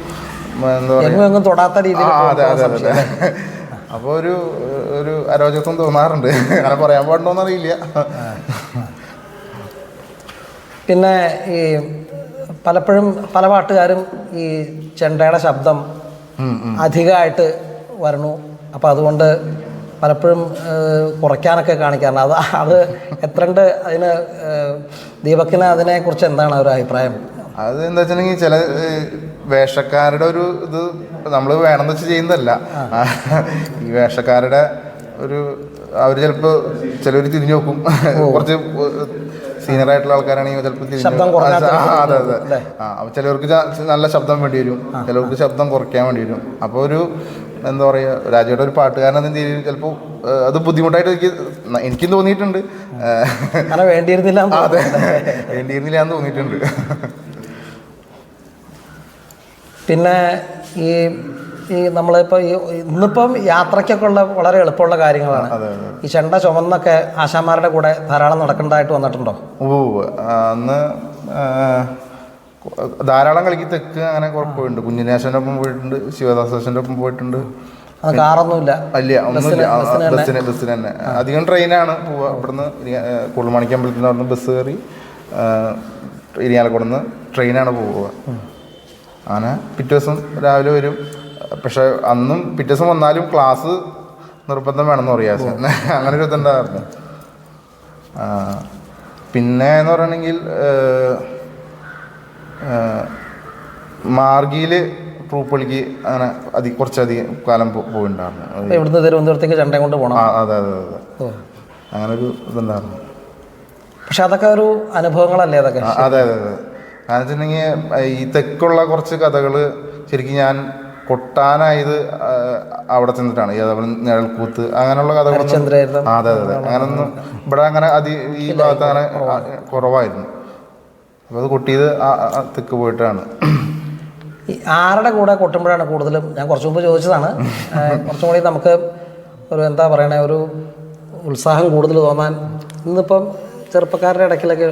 എന്താ പറയുക തൊടാത്ത രീതിയിൽ. അതെ അതെ അതെ. അപ്പോൾ ഒരു അരോചകത്വം തോന്നാറുണ്ട്. അങ്ങനെ പറയാൻ പാടുണ്ടോയെന്നറിയില്ല. പിന്നെ ഈ പലപ്പോഴും പല പാട്ടുകാരും ഈ ചെണ്ടയുടെ ശബ്ദം അധികമായിട്ട് വരണു, അപ്പോൾ അതുകൊണ്ട് പലപ്പോഴും കുറയ്ക്കാനൊക്കെ കാണിക്കാറുണ്ട്. അത് എത്രണ്ട് അതിന് ദീപക്കിന് അതിനെക്കുറിച്ച് എന്താണ് ഒരു അഭിപ്രായം? അത് എന്താ വെച്ചിട്ടുണ്ടെങ്കിൽ ചില വേഷക്കാരുടെ ഒരു ഇത് നമ്മൾ വേണമെന്ന് വെച്ച് ചെയ്യുന്നതല്ല. ഈ വേഷക്കാരുടെ ഒരു അവർ ചിലപ്പോൾ ചിലർ തിരിഞ്ഞു നോക്കും. കുറച്ച് സീനിയറായിട്ടുള്ള ആൾക്കാരാണെങ്കിൽ ചിലപ്പോൾ അതെ അതെ. അപ്പോൾ ചിലവർക്ക് നല്ല ശബ്ദം വേണ്ടി വരും, ചിലവർക്ക് ശബ്ദം കുറയ്ക്കാൻ വേണ്ടി വരും. അപ്പോൾ ഒരു എന്താ പറയുക, രാജയുടെ ഒരു പാട്ടുകാരൻ എന്ന രീതിയിൽ ചിലപ്പോൾ അത് ബുദ്ധിമുട്ടായിട്ട് എനിക്കും തോന്നിയിട്ടുണ്ട്. വേണ്ടിയിരുന്നില്ല. അതെ, വേണ്ടിയിരുന്നില്ല എന്ന് തോന്നിയിട്ടുണ്ട്. പിന്നെ ഈ നമ്മളിപ്പോൾ ഇന്നിപ്പം യാത്രയ്ക്കൊക്കെ ഉള്ള വളരെ എളുപ്പമുള്ള കാര്യങ്ങളാണ്. ഈ ചെണ്ട ചുമന്നൊക്കെ ആശാന്മാരുടെ കൂടെ ധാരാളം നടക്കേണ്ടതായിട്ട് വന്നിട്ടുണ്ടോ? അന്ന് ധാരാളം കളിക്ക് തെക്ക് അങ്ങനെ പോയിട്ടുണ്ട്. കുഞ്ഞിനാശൻ്റെ ഒപ്പം പോയിട്ടുണ്ട്, ശിവദാസന്റെ ഒപ്പം പോയിട്ടുണ്ട്. കാറൊന്നുമില്ല? അല്ല, ഒന്നുമില്ല. ബസ്സിന് തന്നെ. അധികം ട്രെയിനാണ് പോവുക. ഇവിടുന്ന് കുളുമണിക്കമ്പലത്തിൻ്റെ അവിടുന്ന് ബസ് കയറി ഇരിങ്ങാലക്കുടന്ന് ട്രെയിനാണ് പോവുക. അങ്ങനെ പിറ്റേ ദിവസം രാവിലെ വരും. പക്ഷെ അന്നും പിറ്റേ ദിവസം വന്നാലും ക്ലാസ് നിർബന്ധം വേണമെന്ന് പറയാം. അങ്ങനെ ഒരു ഇതുണ്ടായിരുന്നു. പിന്നെ എന്ന് പറയുകയാണെങ്കിൽ മാർഗിയിൽ ട്രൂപ്പ് കളിക്ക് അങ്ങനെ കുറച്ചധികം കാലം പോയിട്ടുണ്ടായിരുന്നു. ഇവിടുന്ന് തിരുവനന്തപുരത്തേക്ക് ചണ്ടയും കൊണ്ട് പോകണം. അതെ അതെ അതെ, അങ്ങനെ ഒരു ഇതുണ്ടായിരുന്നു. പക്ഷെ അതൊക്കെ ഒരു അനുഭവങ്ങളല്ലേ അതൊക്കെ? അതെ അതെ അതെ. കാരണം വെച്ചിട്ടുണ്ടെങ്കിൽ ഈ തെക്കുള്ള കുറച്ച് കഥകൾ ശരിക്കും ഞാൻ കൊട്ടാനായത് അവിടെ ചെന്നിട്ടാണ്. അതേപോലെ നിഴൽക്കൂത്ത് അങ്ങനെയുള്ള കഥകളൊന്നും അതെ അതെ അങ്ങനൊന്നും ഇവിടെ അങ്ങനെ ഈ ഭാഗത്ത് അങ്ങനെ കുറവായിരുന്നു. അപ്പോൾ അത് കൊട്ടിയത് തെക്ക് പോയിട്ടാണ്. ഈ ആരുടെ കൂടെ കൊട്ടുമ്പോഴാണ് കൂടുതലും, ഞാൻ കുറച്ച് മുമ്പ് ചോദിച്ചതാണ്, കുറച്ചും കൂടി നമുക്ക് ഒരു എന്താ പറയണേ, ഒരു ഉത്സാഹം കൂടുതൽ തോന്നാൻ? ഇന്നിപ്പം ചെറുപ്പക്കാരുടെ ഇടയ്ക്കിലൊക്കെ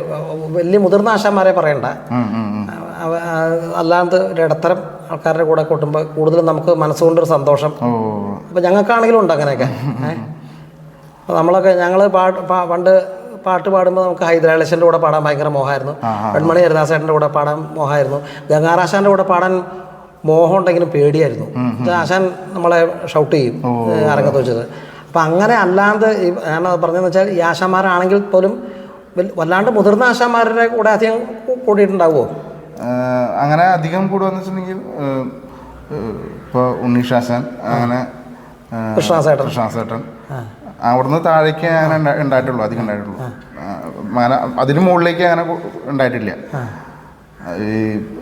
വലിയ മുതിർന്ന ആശാന്മാരെ പറയണ്ട, അല്ലാണ്ട് ഒരു ഇടത്തരം ആൾക്കാരുടെ കൂടെ കൊട്ടുമ്പോൾ കൂടുതലും നമുക്ക് മനസ്സുകൊണ്ടൊരു സന്തോഷം. അപ്പോൾ ഞങ്ങൾക്കാണെങ്കിലും ഉണ്ട് അങ്ങനെയൊക്കെ. അപ്പോൾ നമ്മളൊക്കെ ഞങ്ങൾ പണ്ട് പാട്ട് പാടുമ്പോൾ നമുക്ക് ഹൈദരാലിൻ്റെ കൂടെ പാടാൻ ഭയങ്കര മോഹമായിരുന്നു. വെൺമണി ഹരിദാസേട്ടൻ്റെ കൂടെ പാടാൻ മോഹമായിരുന്നു. ഗംഗാറാശാൻ്റെ കൂടെ പാടാൻ മോഹം ഉണ്ടെങ്കിലും പേടിയായിരുന്നു. ആശാൻ നമ്മളെ ഷൗട്ട് ചെയ്യും അരങ്ങത്ത് വെച്ചത്. അപ്പം അങ്ങനെ അല്ലാണ്ട് ഞാൻ പറഞ്ഞതെന്ന് വെച്ചാൽ ഈ ആശാന്മാരാണെങ്കിൽ പോലും വല്ലാണ്ട് മുതിർന്ന ആശാന്മാരുടെ കൂടെ അധികം കൂടിയിട്ടുണ്ടാവുമോ? അങ്ങനെ അധികം കൂടുകയെന്ന് വെച്ചിട്ടുണ്ടെങ്കിൽ ഇപ്പോൾ ഉണ്ണീഷാശാൻ, അങ്ങനെ കൃഷ്ണാസേട്ടൻ, അവിടുന്ന് താഴേക്ക് അങ്ങനെ ഉണ്ടായിട്ടുള്ളൂ, അധികം ഉണ്ടായിട്ടുള്ളൂ. അങ്ങനെ അതിന് മുകളിലേക്ക് അങ്ങനെ ഉണ്ടായിട്ടില്ല. ഈ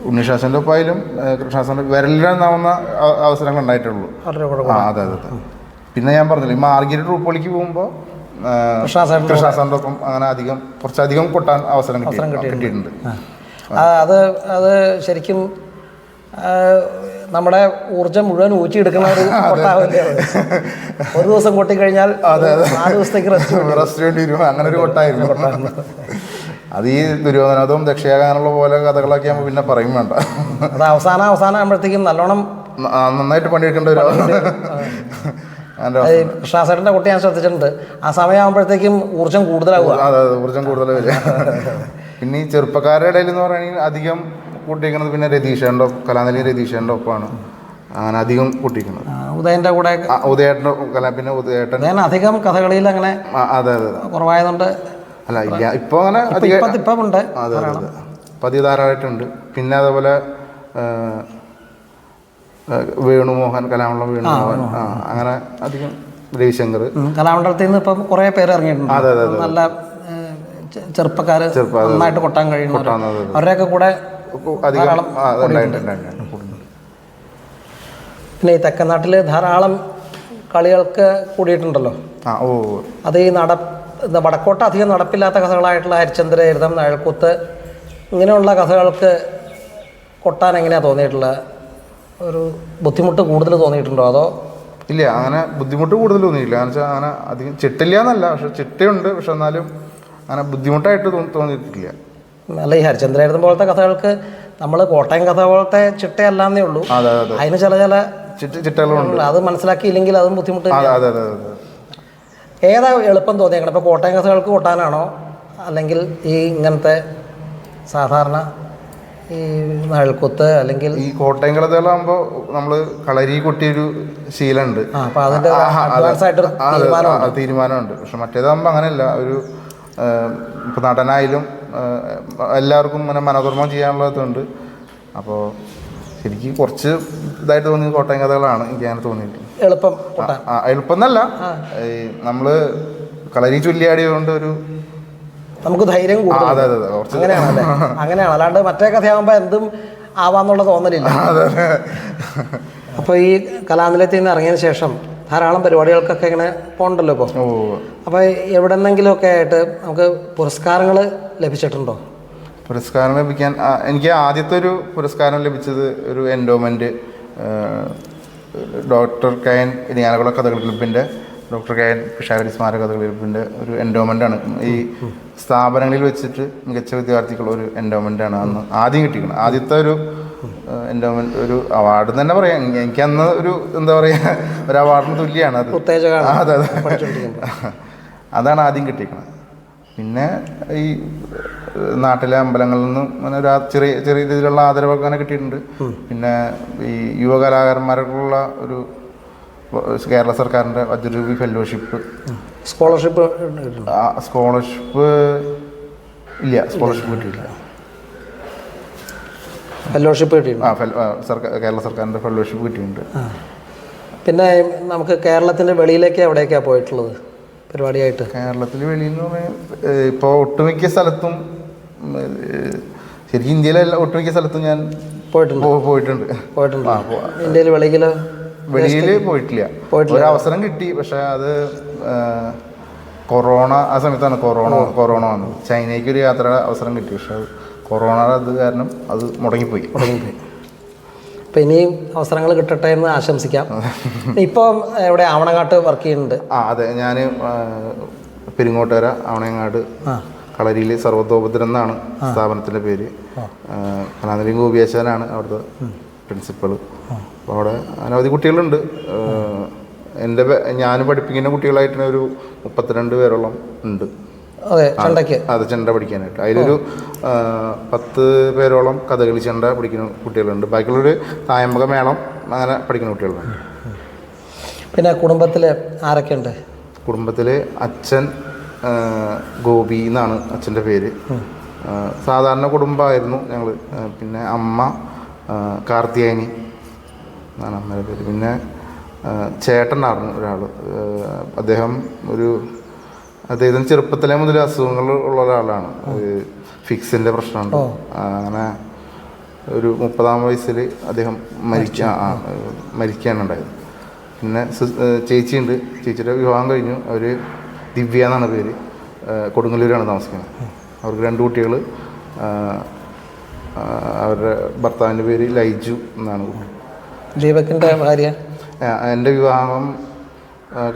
ഉണ്ണീഷാസൻ്റെ ഒപ്പായാലും കൃഷ്ണാസൻ്റെ വിരലിലെണ്ണാവുന്ന അവസരങ്ങൾ ഉണ്ടായിട്ടുള്ളൂ. അതെ അതെ അതെ. പിന്നെ ഞാൻ പറഞ്ഞില്ല, ഈ മാർഗിരി ട്രൂപ്പ് കളിക്ക് പോകുമ്പോൾ കൃഷ്ണാസൻ്റെ ഒപ്പം അങ്ങനെ കുറച്ചധികം കൊട്ടാൻ അവസരം കിട്ടിയിട്ടുണ്ട്. അത് ശരിക്കും നമ്മുടെ ഊർജ്ജം മുഴുവൻ ഊറ്റിയെടുക്കുന്ന ഒരു കൊട്ടാവല്ലേ. ഒരു ദിവസം കൊട്ടിക്കഴിഞ്ഞാൽ 4 ദിവസത്തേക്ക് റെസ്റ്റ് വേണ്ടി വരും. അങ്ങനെ ഒരു കൊട്ടായിരുന്നു. അത് ഈ ദുര്യോധനതും ദക്ഷയാകാനുള്ള പോലെ കഥകളൊക്കെ ആകുമ്പോൾ പിന്നെ പറയും വേണ്ട. അത് അവസാനം ആകുമ്പോഴത്തേക്കും നന്നായിട്ട് പണിയെടുക്കേണ്ട ഒരു കൃഷ്ണാസേട്ടൻ്റെ കുട്ടി ഞാൻ ശ്രദ്ധിച്ചിട്ടുണ്ട്. ആ സമയമാകുമ്പോഴത്തേക്കും ഊർജ്ജം കൂടുതലാവുക. അതെ അതെ, ഊർജ്ജം കൂടുതൽ വരിക. പിന്നെ ഈ ചെറുപ്പക്കാരുടെ ഇടയിൽ എന്ന് പറയുകയാണെങ്കിൽ അധികം കൂട്ടിയിരിക്കുന്നത് പിന്നെ കലാനിലി രതീഷേൻ്റെ ഒപ്പമാണ് അങ്ങനെ അധികം കൂട്ടിയിരിക്കുന്നത്. ഉദയൻ്റെ കൂടെ പിന്നെ ഉദയേട്ടൻ അധികം കഥകളിയിൽ അങ്ങനെ അതെ അതെ കുറവായതുകൊണ്ട് അല്ല ഇല്ല, ഇപ്പോൾ അങ്ങനെ ഇപ്പം ഉണ്ട്. അതെ അതെ, പതി ധാരാളമായിട്ടുണ്ട്. പിന്നെ അതേപോലെ വേണുമോഹൻ, കലാമണ്ഡലം വേണുമോഹൻ, അങ്ങനെ അധികം രവിശങ്കർ, കലാമണ്ഡലത്തിൽ നിന്ന് ഇപ്പം കുറേ പേര് ഇറങ്ങിയിട്ടുണ്ട്. അതെ അതെ, നല്ല ചെറുപ്പക്കാർ നന്നായിട്ട് കൊട്ടാൻ കഴിയുന്ന അവരുടെയൊക്കെ കൂടെ ധാരാളം. പിന്നെ ഈ തെക്കനാട്ടിൽ ധാരാളം കളികൾക്ക് കൂടിയിട്ടുണ്ടല്ലോ. അത് ഈ വടക്കോട്ട് അധികം നടപ്പില്ലാത്ത കഥകളായിട്ടുള്ള ഹരിചന്ദ്രചരിതം, നിഴൽക്കൂത്ത് ഇങ്ങനെയുള്ള കഥകൾക്ക് കൊട്ടാൻ എങ്ങനെയാണ് തോന്നിയിട്ടുള്ളത്? ഒരു ബുദ്ധിമുട്ട് കൂടുതൽ തോന്നിയിട്ടുണ്ടോ? അതോ ഇല്ല, അങ്ങനെ ബുദ്ധിമുട്ട് കൂടുതൽ തോന്നിയില്ല. കാരണം വെച്ചാൽ അങ്ങനെ അധികം ചിട്ടില്ല എന്നല്ല, പക്ഷെ ചിട്ടയുണ്ട്. പക്ഷെ എന്നാലും അങ്ങനെ ബുദ്ധിമുട്ടായിട്ട് തോന്നിയിട്ടില്ല. അല്ല, ഈ ഹരിചന്ദ്രചരിതം പോലത്തെ കഥകൾക്ക് നമ്മൾ കോട്ടയം കഥ പോലത്തെ ചിട്ടയല്ലാന്നേ ഉള്ളൂ. അതിന് ചില ചിട്ടകളുണ്ട്. അത് മനസ്സിലാക്കിയില്ലെങ്കിൽ അതും ബുദ്ധിമുട്ട്. ഏതാ എളുപ്പം തോന്നിയേക്കണം? ഇപ്പോൾ കോട്ടയം കഥകൾക്ക് കൊട്ടാനാണോ, അല്ലെങ്കിൽ ഈ ഇങ്ങനത്തെ സാധാരണ ഈ നിഴൽക്കൂത്ത്, അല്ലെങ്കിൽ ഈ കോട്ടയം കഥകളാകുമ്പോൾ നമ്മൾ കളരി കൊട്ടിയൊരു ശീലമുണ്ട്, തീരുമാനമുണ്ട്. പക്ഷെ മറ്റേതാകുമ്പോൾ അങ്ങനെയല്ല. ഒരു ഇപ്പോൾ നടനായാലും എല്ലാവർക്കും മനോധർമ്മം ചെയ്യാനുള്ളതുണ്ട്. അപ്പോൾ ശരിക്കും കുറച്ച് ഇതായിട്ട് തോന്നിയത് കോട്ടയം കഥകളാണ് എനിക്ക് അങ്ങനെ തോന്നിയിട്ട്. എളുപ്പം എന്നല്ല, നമ്മൾ കളരി ചൊല്ലിയാടിയതുകൊണ്ട് ഒരു നമുക്ക് ധൈര്യം കൂടുതൽ. അതെ അതെ, അങ്ങനെയാണല്ലേ? അങ്ങനെയാണ്. അല്ലാണ്ട് മറ്റേ കഥയാകുമ്പോൾ എന്തും ആവാന്നുള്ള തോന്നലില്ല. അപ്പോൾ ഈ കലാനിലയത്തിൽ നിന്ന് ഇറങ്ങിയതിന് ശേഷം ധാരാളം പരിപാടികൾക്കൊക്കെ ഇങ്ങനെ പോകണ്ടല്ലോ ഇപ്പോൾ. അപ്പോൾ എവിടെന്നെങ്കിലുമൊക്കെ ആയിട്ട് നമുക്ക് പുരസ്കാരങ്ങൾ ലഭിച്ചിട്ടുണ്ടോ? പുരസ്കാരം ലഭിക്കാൻ എനിക്ക് ആദ്യത്തെ ഒരു പുരസ്കാരം ലഭിച്ചത് ഒരു എൻഡോമെൻറ്റ് ഡോക്ടർ കയൻ ഇരിങ്ങാലക്കുട കഥകളി ക്ലബിൻ്റെ ഡോക്ടർ കയൻ പിഷാരടി സ്മാരക കഥകളി ക്ലബിൻ്റെ ഒരു എൻഡോമെൻ്റാണ്. ഈ സ്ഥാപനങ്ങളിൽ വെച്ചിട്ട് മികച്ച വിദ്യാർത്ഥിക്കുള്ള ഒരു എൻഡോമെൻ്റാണ് അന്ന് ആദ്യം കിട്ടിയിരിക്കുന്നത്. ആദ്യത്തെ ഒരു എൻഡോമെൻ്റ്, ഒരു അവാർഡ് എന്ന് തന്നെ പറയാം. എനിക്കന്ന് ഒരു എന്താ പറയുക, ഒരു അവാർഡിന് തുല്യമാണ് അത്. അതെ അതെ, അതാണ് ആദ്യം കിട്ടിയിരിക്കുന്നത്. പിന്നെ ഈ നാട്ടിലെ അമ്പലങ്ങളിൽ നിന്നും അങ്ങനെ ഒരു ചെറിയ ചെറിയ രീതിയിലുള്ള ആദരവൊക്കെ അങ്ങനെ കിട്ടിയിട്ടുണ്ട്. പിന്നെ ഈ യുവകലാകാരന്മാർക്കുള്ള ഒരു കേരള സർക്കാരിൻ്റെ വജ്രരൂപി ഫെലോഷിപ്പ്, സ്കോളർഷിപ്പ് ഇല്ല, സ്കോളർഷിപ്പ് കിട്ടിയില്ല. ഫെലോഷിപ്പ് കിട്ടിയിട്ടുണ്ട്. കേരള സർക്കാരിൻ്റെ ഫെലോഷിപ്പ് കിട്ടിയിട്ടുണ്ട്. പിന്നെ നമുക്ക് കേരളത്തിൻ്റെ വെളിയിലേക്ക് എവിടെയൊക്കെയാണ് പോയിട്ടുള്ളത് പരിപാടിയായിട്ട്? കേരളത്തിൽ വെളിയിൽ എന്ന് പറഞ്ഞാൽ ഇപ്പോൾ ഒട്ടുമിക്ക സ്ഥലത്തും, ശരിക്കും ഇന്ത്യയിലെ ഒട്ടുമിക്ക സ്ഥലത്തും ഞാൻ പോയിട്ടുണ്ട്. ഇന്ത്യയിൽ വെളിയിൽ പോയിട്ടില്ല. ഒരു അവസരം കിട്ടി, പക്ഷെ അത് കൊറോണ ആ സമയത്താണ് കൊറോണ വന്നത്. ചൈനയ്ക്ക് ഒരു യാത്ര അവസരം കിട്ടി, പക്ഷെ കൊറോണ അത് കാരണം അത് മുടങ്ങിപ്പോയി. അപ്പം ഇനിയും അവസരങ്ങൾ കിട്ടട്ടെ എന്ന് ആശംസിക്കാം. ഇപ്പം എവിടെ ആവണങ്ങാട്ട് വർക്ക് ചെയ്യുന്നുണ്ട്? അതെ, ഞാൻ പെരിങ്ങോട്ടുകര ആവണങ്ങാട് കളരിയിൽ സർവതോപദ്രം എന്നാണ് സ്ഥാപനത്തിൻ്റെ പേര്. കലാനിലയം ഗോപിയാശാനാണ് അവിടുത്തെ പ്രിൻസിപ്പൾ. അപ്പോൾ അവിടെ അനവധി കുട്ടികളുണ്ട്. ഞാൻ പഠിപ്പിക്കുന്ന കുട്ടികളായിട്ട് ഒരു 32 പേരോളം ഉണ്ട്. അതെ, ചെണ്ട പഠിക്കാനായിട്ട്. അതിലൊരു 10 പേരോളം കഥകളി ചെണ്ട പഠിക്കുന്ന കുട്ടികളുണ്ട്. ബാക്കിയുള്ളൊരു തായമ്പക മേളം അങ്ങനെ പഠിക്കുന്ന കുട്ടികളുണ്ട്. പിന്നെ കുടുംബത്തിൽ ആരൊക്കെയുണ്ട്? കുടുംബത്തിൽ അച്ഛൻ ഗോപി എന്നാണ് അച്ഛൻ്റെ പേര്. സാധാരണ കുടുംബമായിരുന്നു ഞങ്ങൾ. പിന്നെ അമ്മ കാർത്തിയായനി എന്നാണ് അമ്മയുടെ പേര്. പിന്നെ ചേട്ടനായിരുന്നു ഒരാൾ. അദ്ദേഹത്തിന് ചെറുപ്പത്തിലെ മുതൽ അസുഖങ്ങൾ ഉള്ള ഒരാളാണ്. ഫിക്സിൻ്റെ പ്രശ്നമുണ്ട്. അങ്ങനെ ഒരു 30-ാം വയസ്സിൽ അദ്ദേഹം മരിക്കാനുണ്ടായത്. പിന്നെ ചേച്ചിയുണ്ട്. ചേച്ചിയുടെ വിവാഹം കഴിഞ്ഞു. അവർ ദിവ്യ എന്നാണ് പേര്. കൊടുങ്ങല്ലൂരാണ് താമസിക്കുന്നത്. അവർക്ക് 2 കുട്ടികൾ. അവരുടെ ഭർത്താവിൻ്റെ പേര് ലൈജു എന്നാണ്. ദീപകിൻ്റെ ഭാര്യ? എൻ്റെ വിവാഹം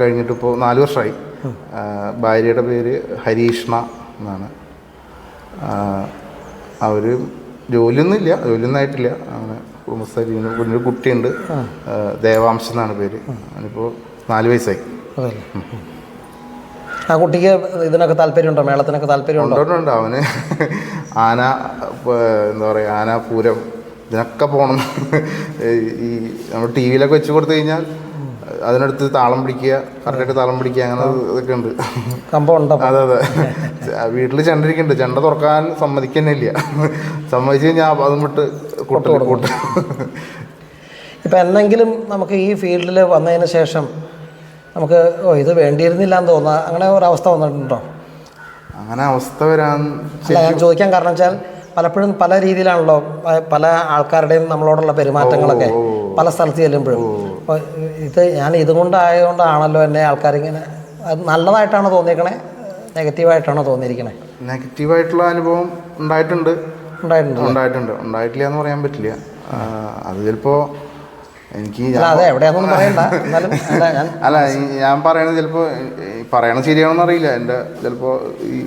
കഴിഞ്ഞിട്ടിപ്പോൾ 4 വർഷമായി. ഭാര്യയുടെ പേര് ഹരീഷ്ണ എന്നാണ്. അവർ ജോലിയൊന്നും ആയിട്ടില്ല. അങ്ങനെ കുടുംബസ്ഥ ഒരു കുട്ടിയുണ്ട്, ദേവാംശം എന്നാണ് പേര്. അവനിപ്പോൾ 4 വയസ്സായി. ആ കുട്ടിക്ക് ഇതിനൊക്കെ താല്പര്യമുണ്ടോ? മേളത്തിനൊക്കെ താല്പര്യമുണ്ടോ? ഉണ്ട്. അവന് ആന, എന്താ പറയുക, ആന പൂരം ഇതിനൊക്കെ പോകണം. ഈ നമ്മൾ ടി വിയിലൊക്കെ വെച്ച് കൊടുത്തു കഴിഞ്ഞാൽ അതിനടുത്ത് താളം പിടിക്കുക, കറക്റ്റായിട്ട് താളം പിടിക്കുക, അങ്ങനെ ഇതൊക്കെ ഉണ്ട്. അതെ. വീട്ടിൽ ചെണ്ട ഇരിക്കുന്നുണ്ട്. ചെണ്ട തുറക്കാൻ സമ്മതിക്കുന്നില്ല. സമ്മതിച്ചു കഴിഞ്ഞാൽ അതും വിട്ട് കൂട്ട്. ഇപ്പം എന്തെങ്കിലും നമുക്ക് ഈ ഫീൽഡിൽ വന്നതിന് ശേഷം നമുക്ക് ഇത് വേണ്ടിയിരുന്നില്ല എന്ന് തോന്നുക, അങ്ങനെ ഒരവസ്ഥ വന്നിട്ടുണ്ടോ? അങ്ങനെ അവസ്ഥ വരാൻ ഞാൻ ചോദിക്കാൻ കാരണം വെച്ചാൽ പലപ്പോഴും പല രീതിയിലാണല്ലോ പല ആൾക്കാരുടെയും നമ്മളോടുള്ള പെരുമാറ്റങ്ങളൊക്കെ പല സ്ഥലത്ത് ചെല്ലുമ്പോഴും. അപ്പോൾ ഞാൻ ഇതുകൊണ്ടായതുകൊണ്ടാണല്ലോ എന്നെ ആൾക്കാരിങ്ങനെ, അത് നല്ലതായിട്ടാണോ തോന്നിയേക്കണേ, നെഗറ്റീവായിട്ടാണോ തോന്നിയിരിക്കണേ? നെഗറ്റീവായിട്ടുള്ള അനുഭവം ഉണ്ടായിട്ടില്ല എന്ന് പറയാൻ പറ്റില്ല. അത് ചിലപ്പോൾ എനിക്ക് എവിടെയാണെന്നൊന്നും പറയണ്ട. എന്നാലും അല്ല, ഞാൻ പറയണത് ചിലപ്പോൾ പറയണത് ശരിയാണെന്ന് അറിയില്ല. എൻ്റെ ചിലപ്പോൾ ഈ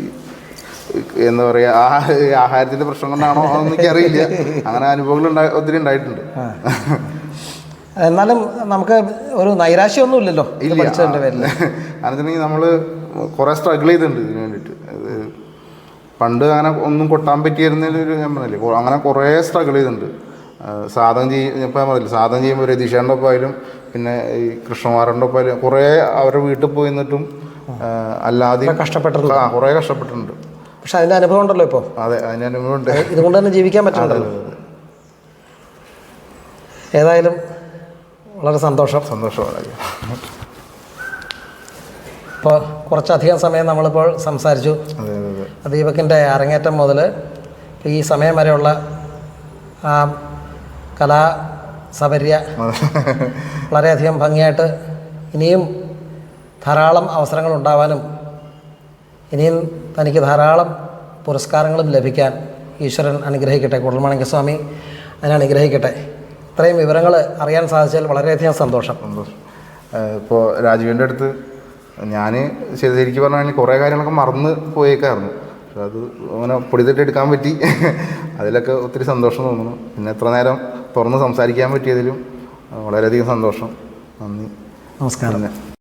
എന്താ പറയുക, ആഹാരത്തിൻ്റെ പ്രശ്നം കൊണ്ടാണോ അതൊന്നും എനിക്കറിയില്ല. അങ്ങനെ അനുഭവങ്ങൾ ഒത്തിരി ഉണ്ടായിട്ടുണ്ട്. എന്നാലും നമുക്ക് ഒരു നൈരാശ്യമൊന്നും ഇല്ലല്ലോ പഠിച്ചതിൻ്റെ പേരിൽ. അതെന്നുണ്ടെങ്കിൽ നമ്മൾ കുറേ സ്ട്രഗിൾ ചെയ്തിട്ടുണ്ട് ഇതിന് വേണ്ടിയിട്ട്. പണ്ട് അങ്ങനെ ഒന്നും കൊട്ടാൻ പറ്റിയിരുന്നതിലൊരു ഞാൻ പറഞ്ഞില്ലേ, അങ്ങനെ കുറേ സ്ട്രഗിൾ ചെയ്തിട്ടുണ്ട്. സാധകം ചെയ്യുമ്പോൾ രതീഷേൻ്റെ ഒപ്പം ആയാലും പിന്നെ ഈ കൃഷ്ണകുമാരൻ്റെ ഒപ്പം ആയാലും കുറേ അവരുടെ വീട്ടിൽ പോയി നിന്നിട്ടും അല്ലാതെ കുറേ കഷ്ടപ്പെട്ടിട്ടുണ്ട്. പക്ഷെ അതിൻ്റെ അനുഭവം ഉണ്ടല്ലോ ഇപ്പോൾ. അതെ, അതിൻ്റെ അനുഭവം ഉണ്ട്. ഇതുകൊണ്ട് തന്നെ ജീവിക്കാൻ പറ്റുന്നുണ്ടല്ലോ. ഏതായാലും വളരെ സന്തോഷമാണ്. ഇപ്പോൾ കുറച്ചധികം സമയം നമ്മളിപ്പോൾ സംസാരിച്ചു. ദീപകിൻ്റെ അരങ്ങേറ്റം മുതൽ ഈ സമയം വരെയുള്ള ആ കലാസപര്യ വളരെയധികം ഭംഗിയായിട്ട് ഇനിയും ധാരാളം അവസരങ്ങൾ ഉണ്ടാവാനും ഇനിയും തനിക്ക് ധാരാളം പുരസ്കാരങ്ങളും ലഭിക്കാൻ ഈശ്വരൻ അനുഗ്രഹിക്കട്ടെ. കുടൽമാണിക്യസ്വാമി അതിനെ അനുഗ്രഹിക്കട്ടെ. ഇത്രയും വിവരങ്ങൾ അറിയാൻ സാധിച്ചാൽ വളരെയധികം സന്തോഷം. ഇപ്പോൾ രാജീവിൻ്റെ അടുത്ത് ഞാൻ ശരിക്കും പറഞ്ഞാൽ കുറേ കാര്യങ്ങളൊക്കെ മറന്ന് പോയേക്കായിരുന്നു. പക്ഷെ അത് അങ്ങനെ പൊടിതെട്ടെടുക്കാൻ പറ്റി. അതിലൊക്കെ ഒത്തിരി സന്തോഷം തോന്നുന്നു. പിന്നെ എത്ര നേരം തുറന്ന് സംസാരിക്കാൻ പറ്റിയതിലും വളരെയധികം സന്തോഷം. നന്ദി. നമസ്കാരം.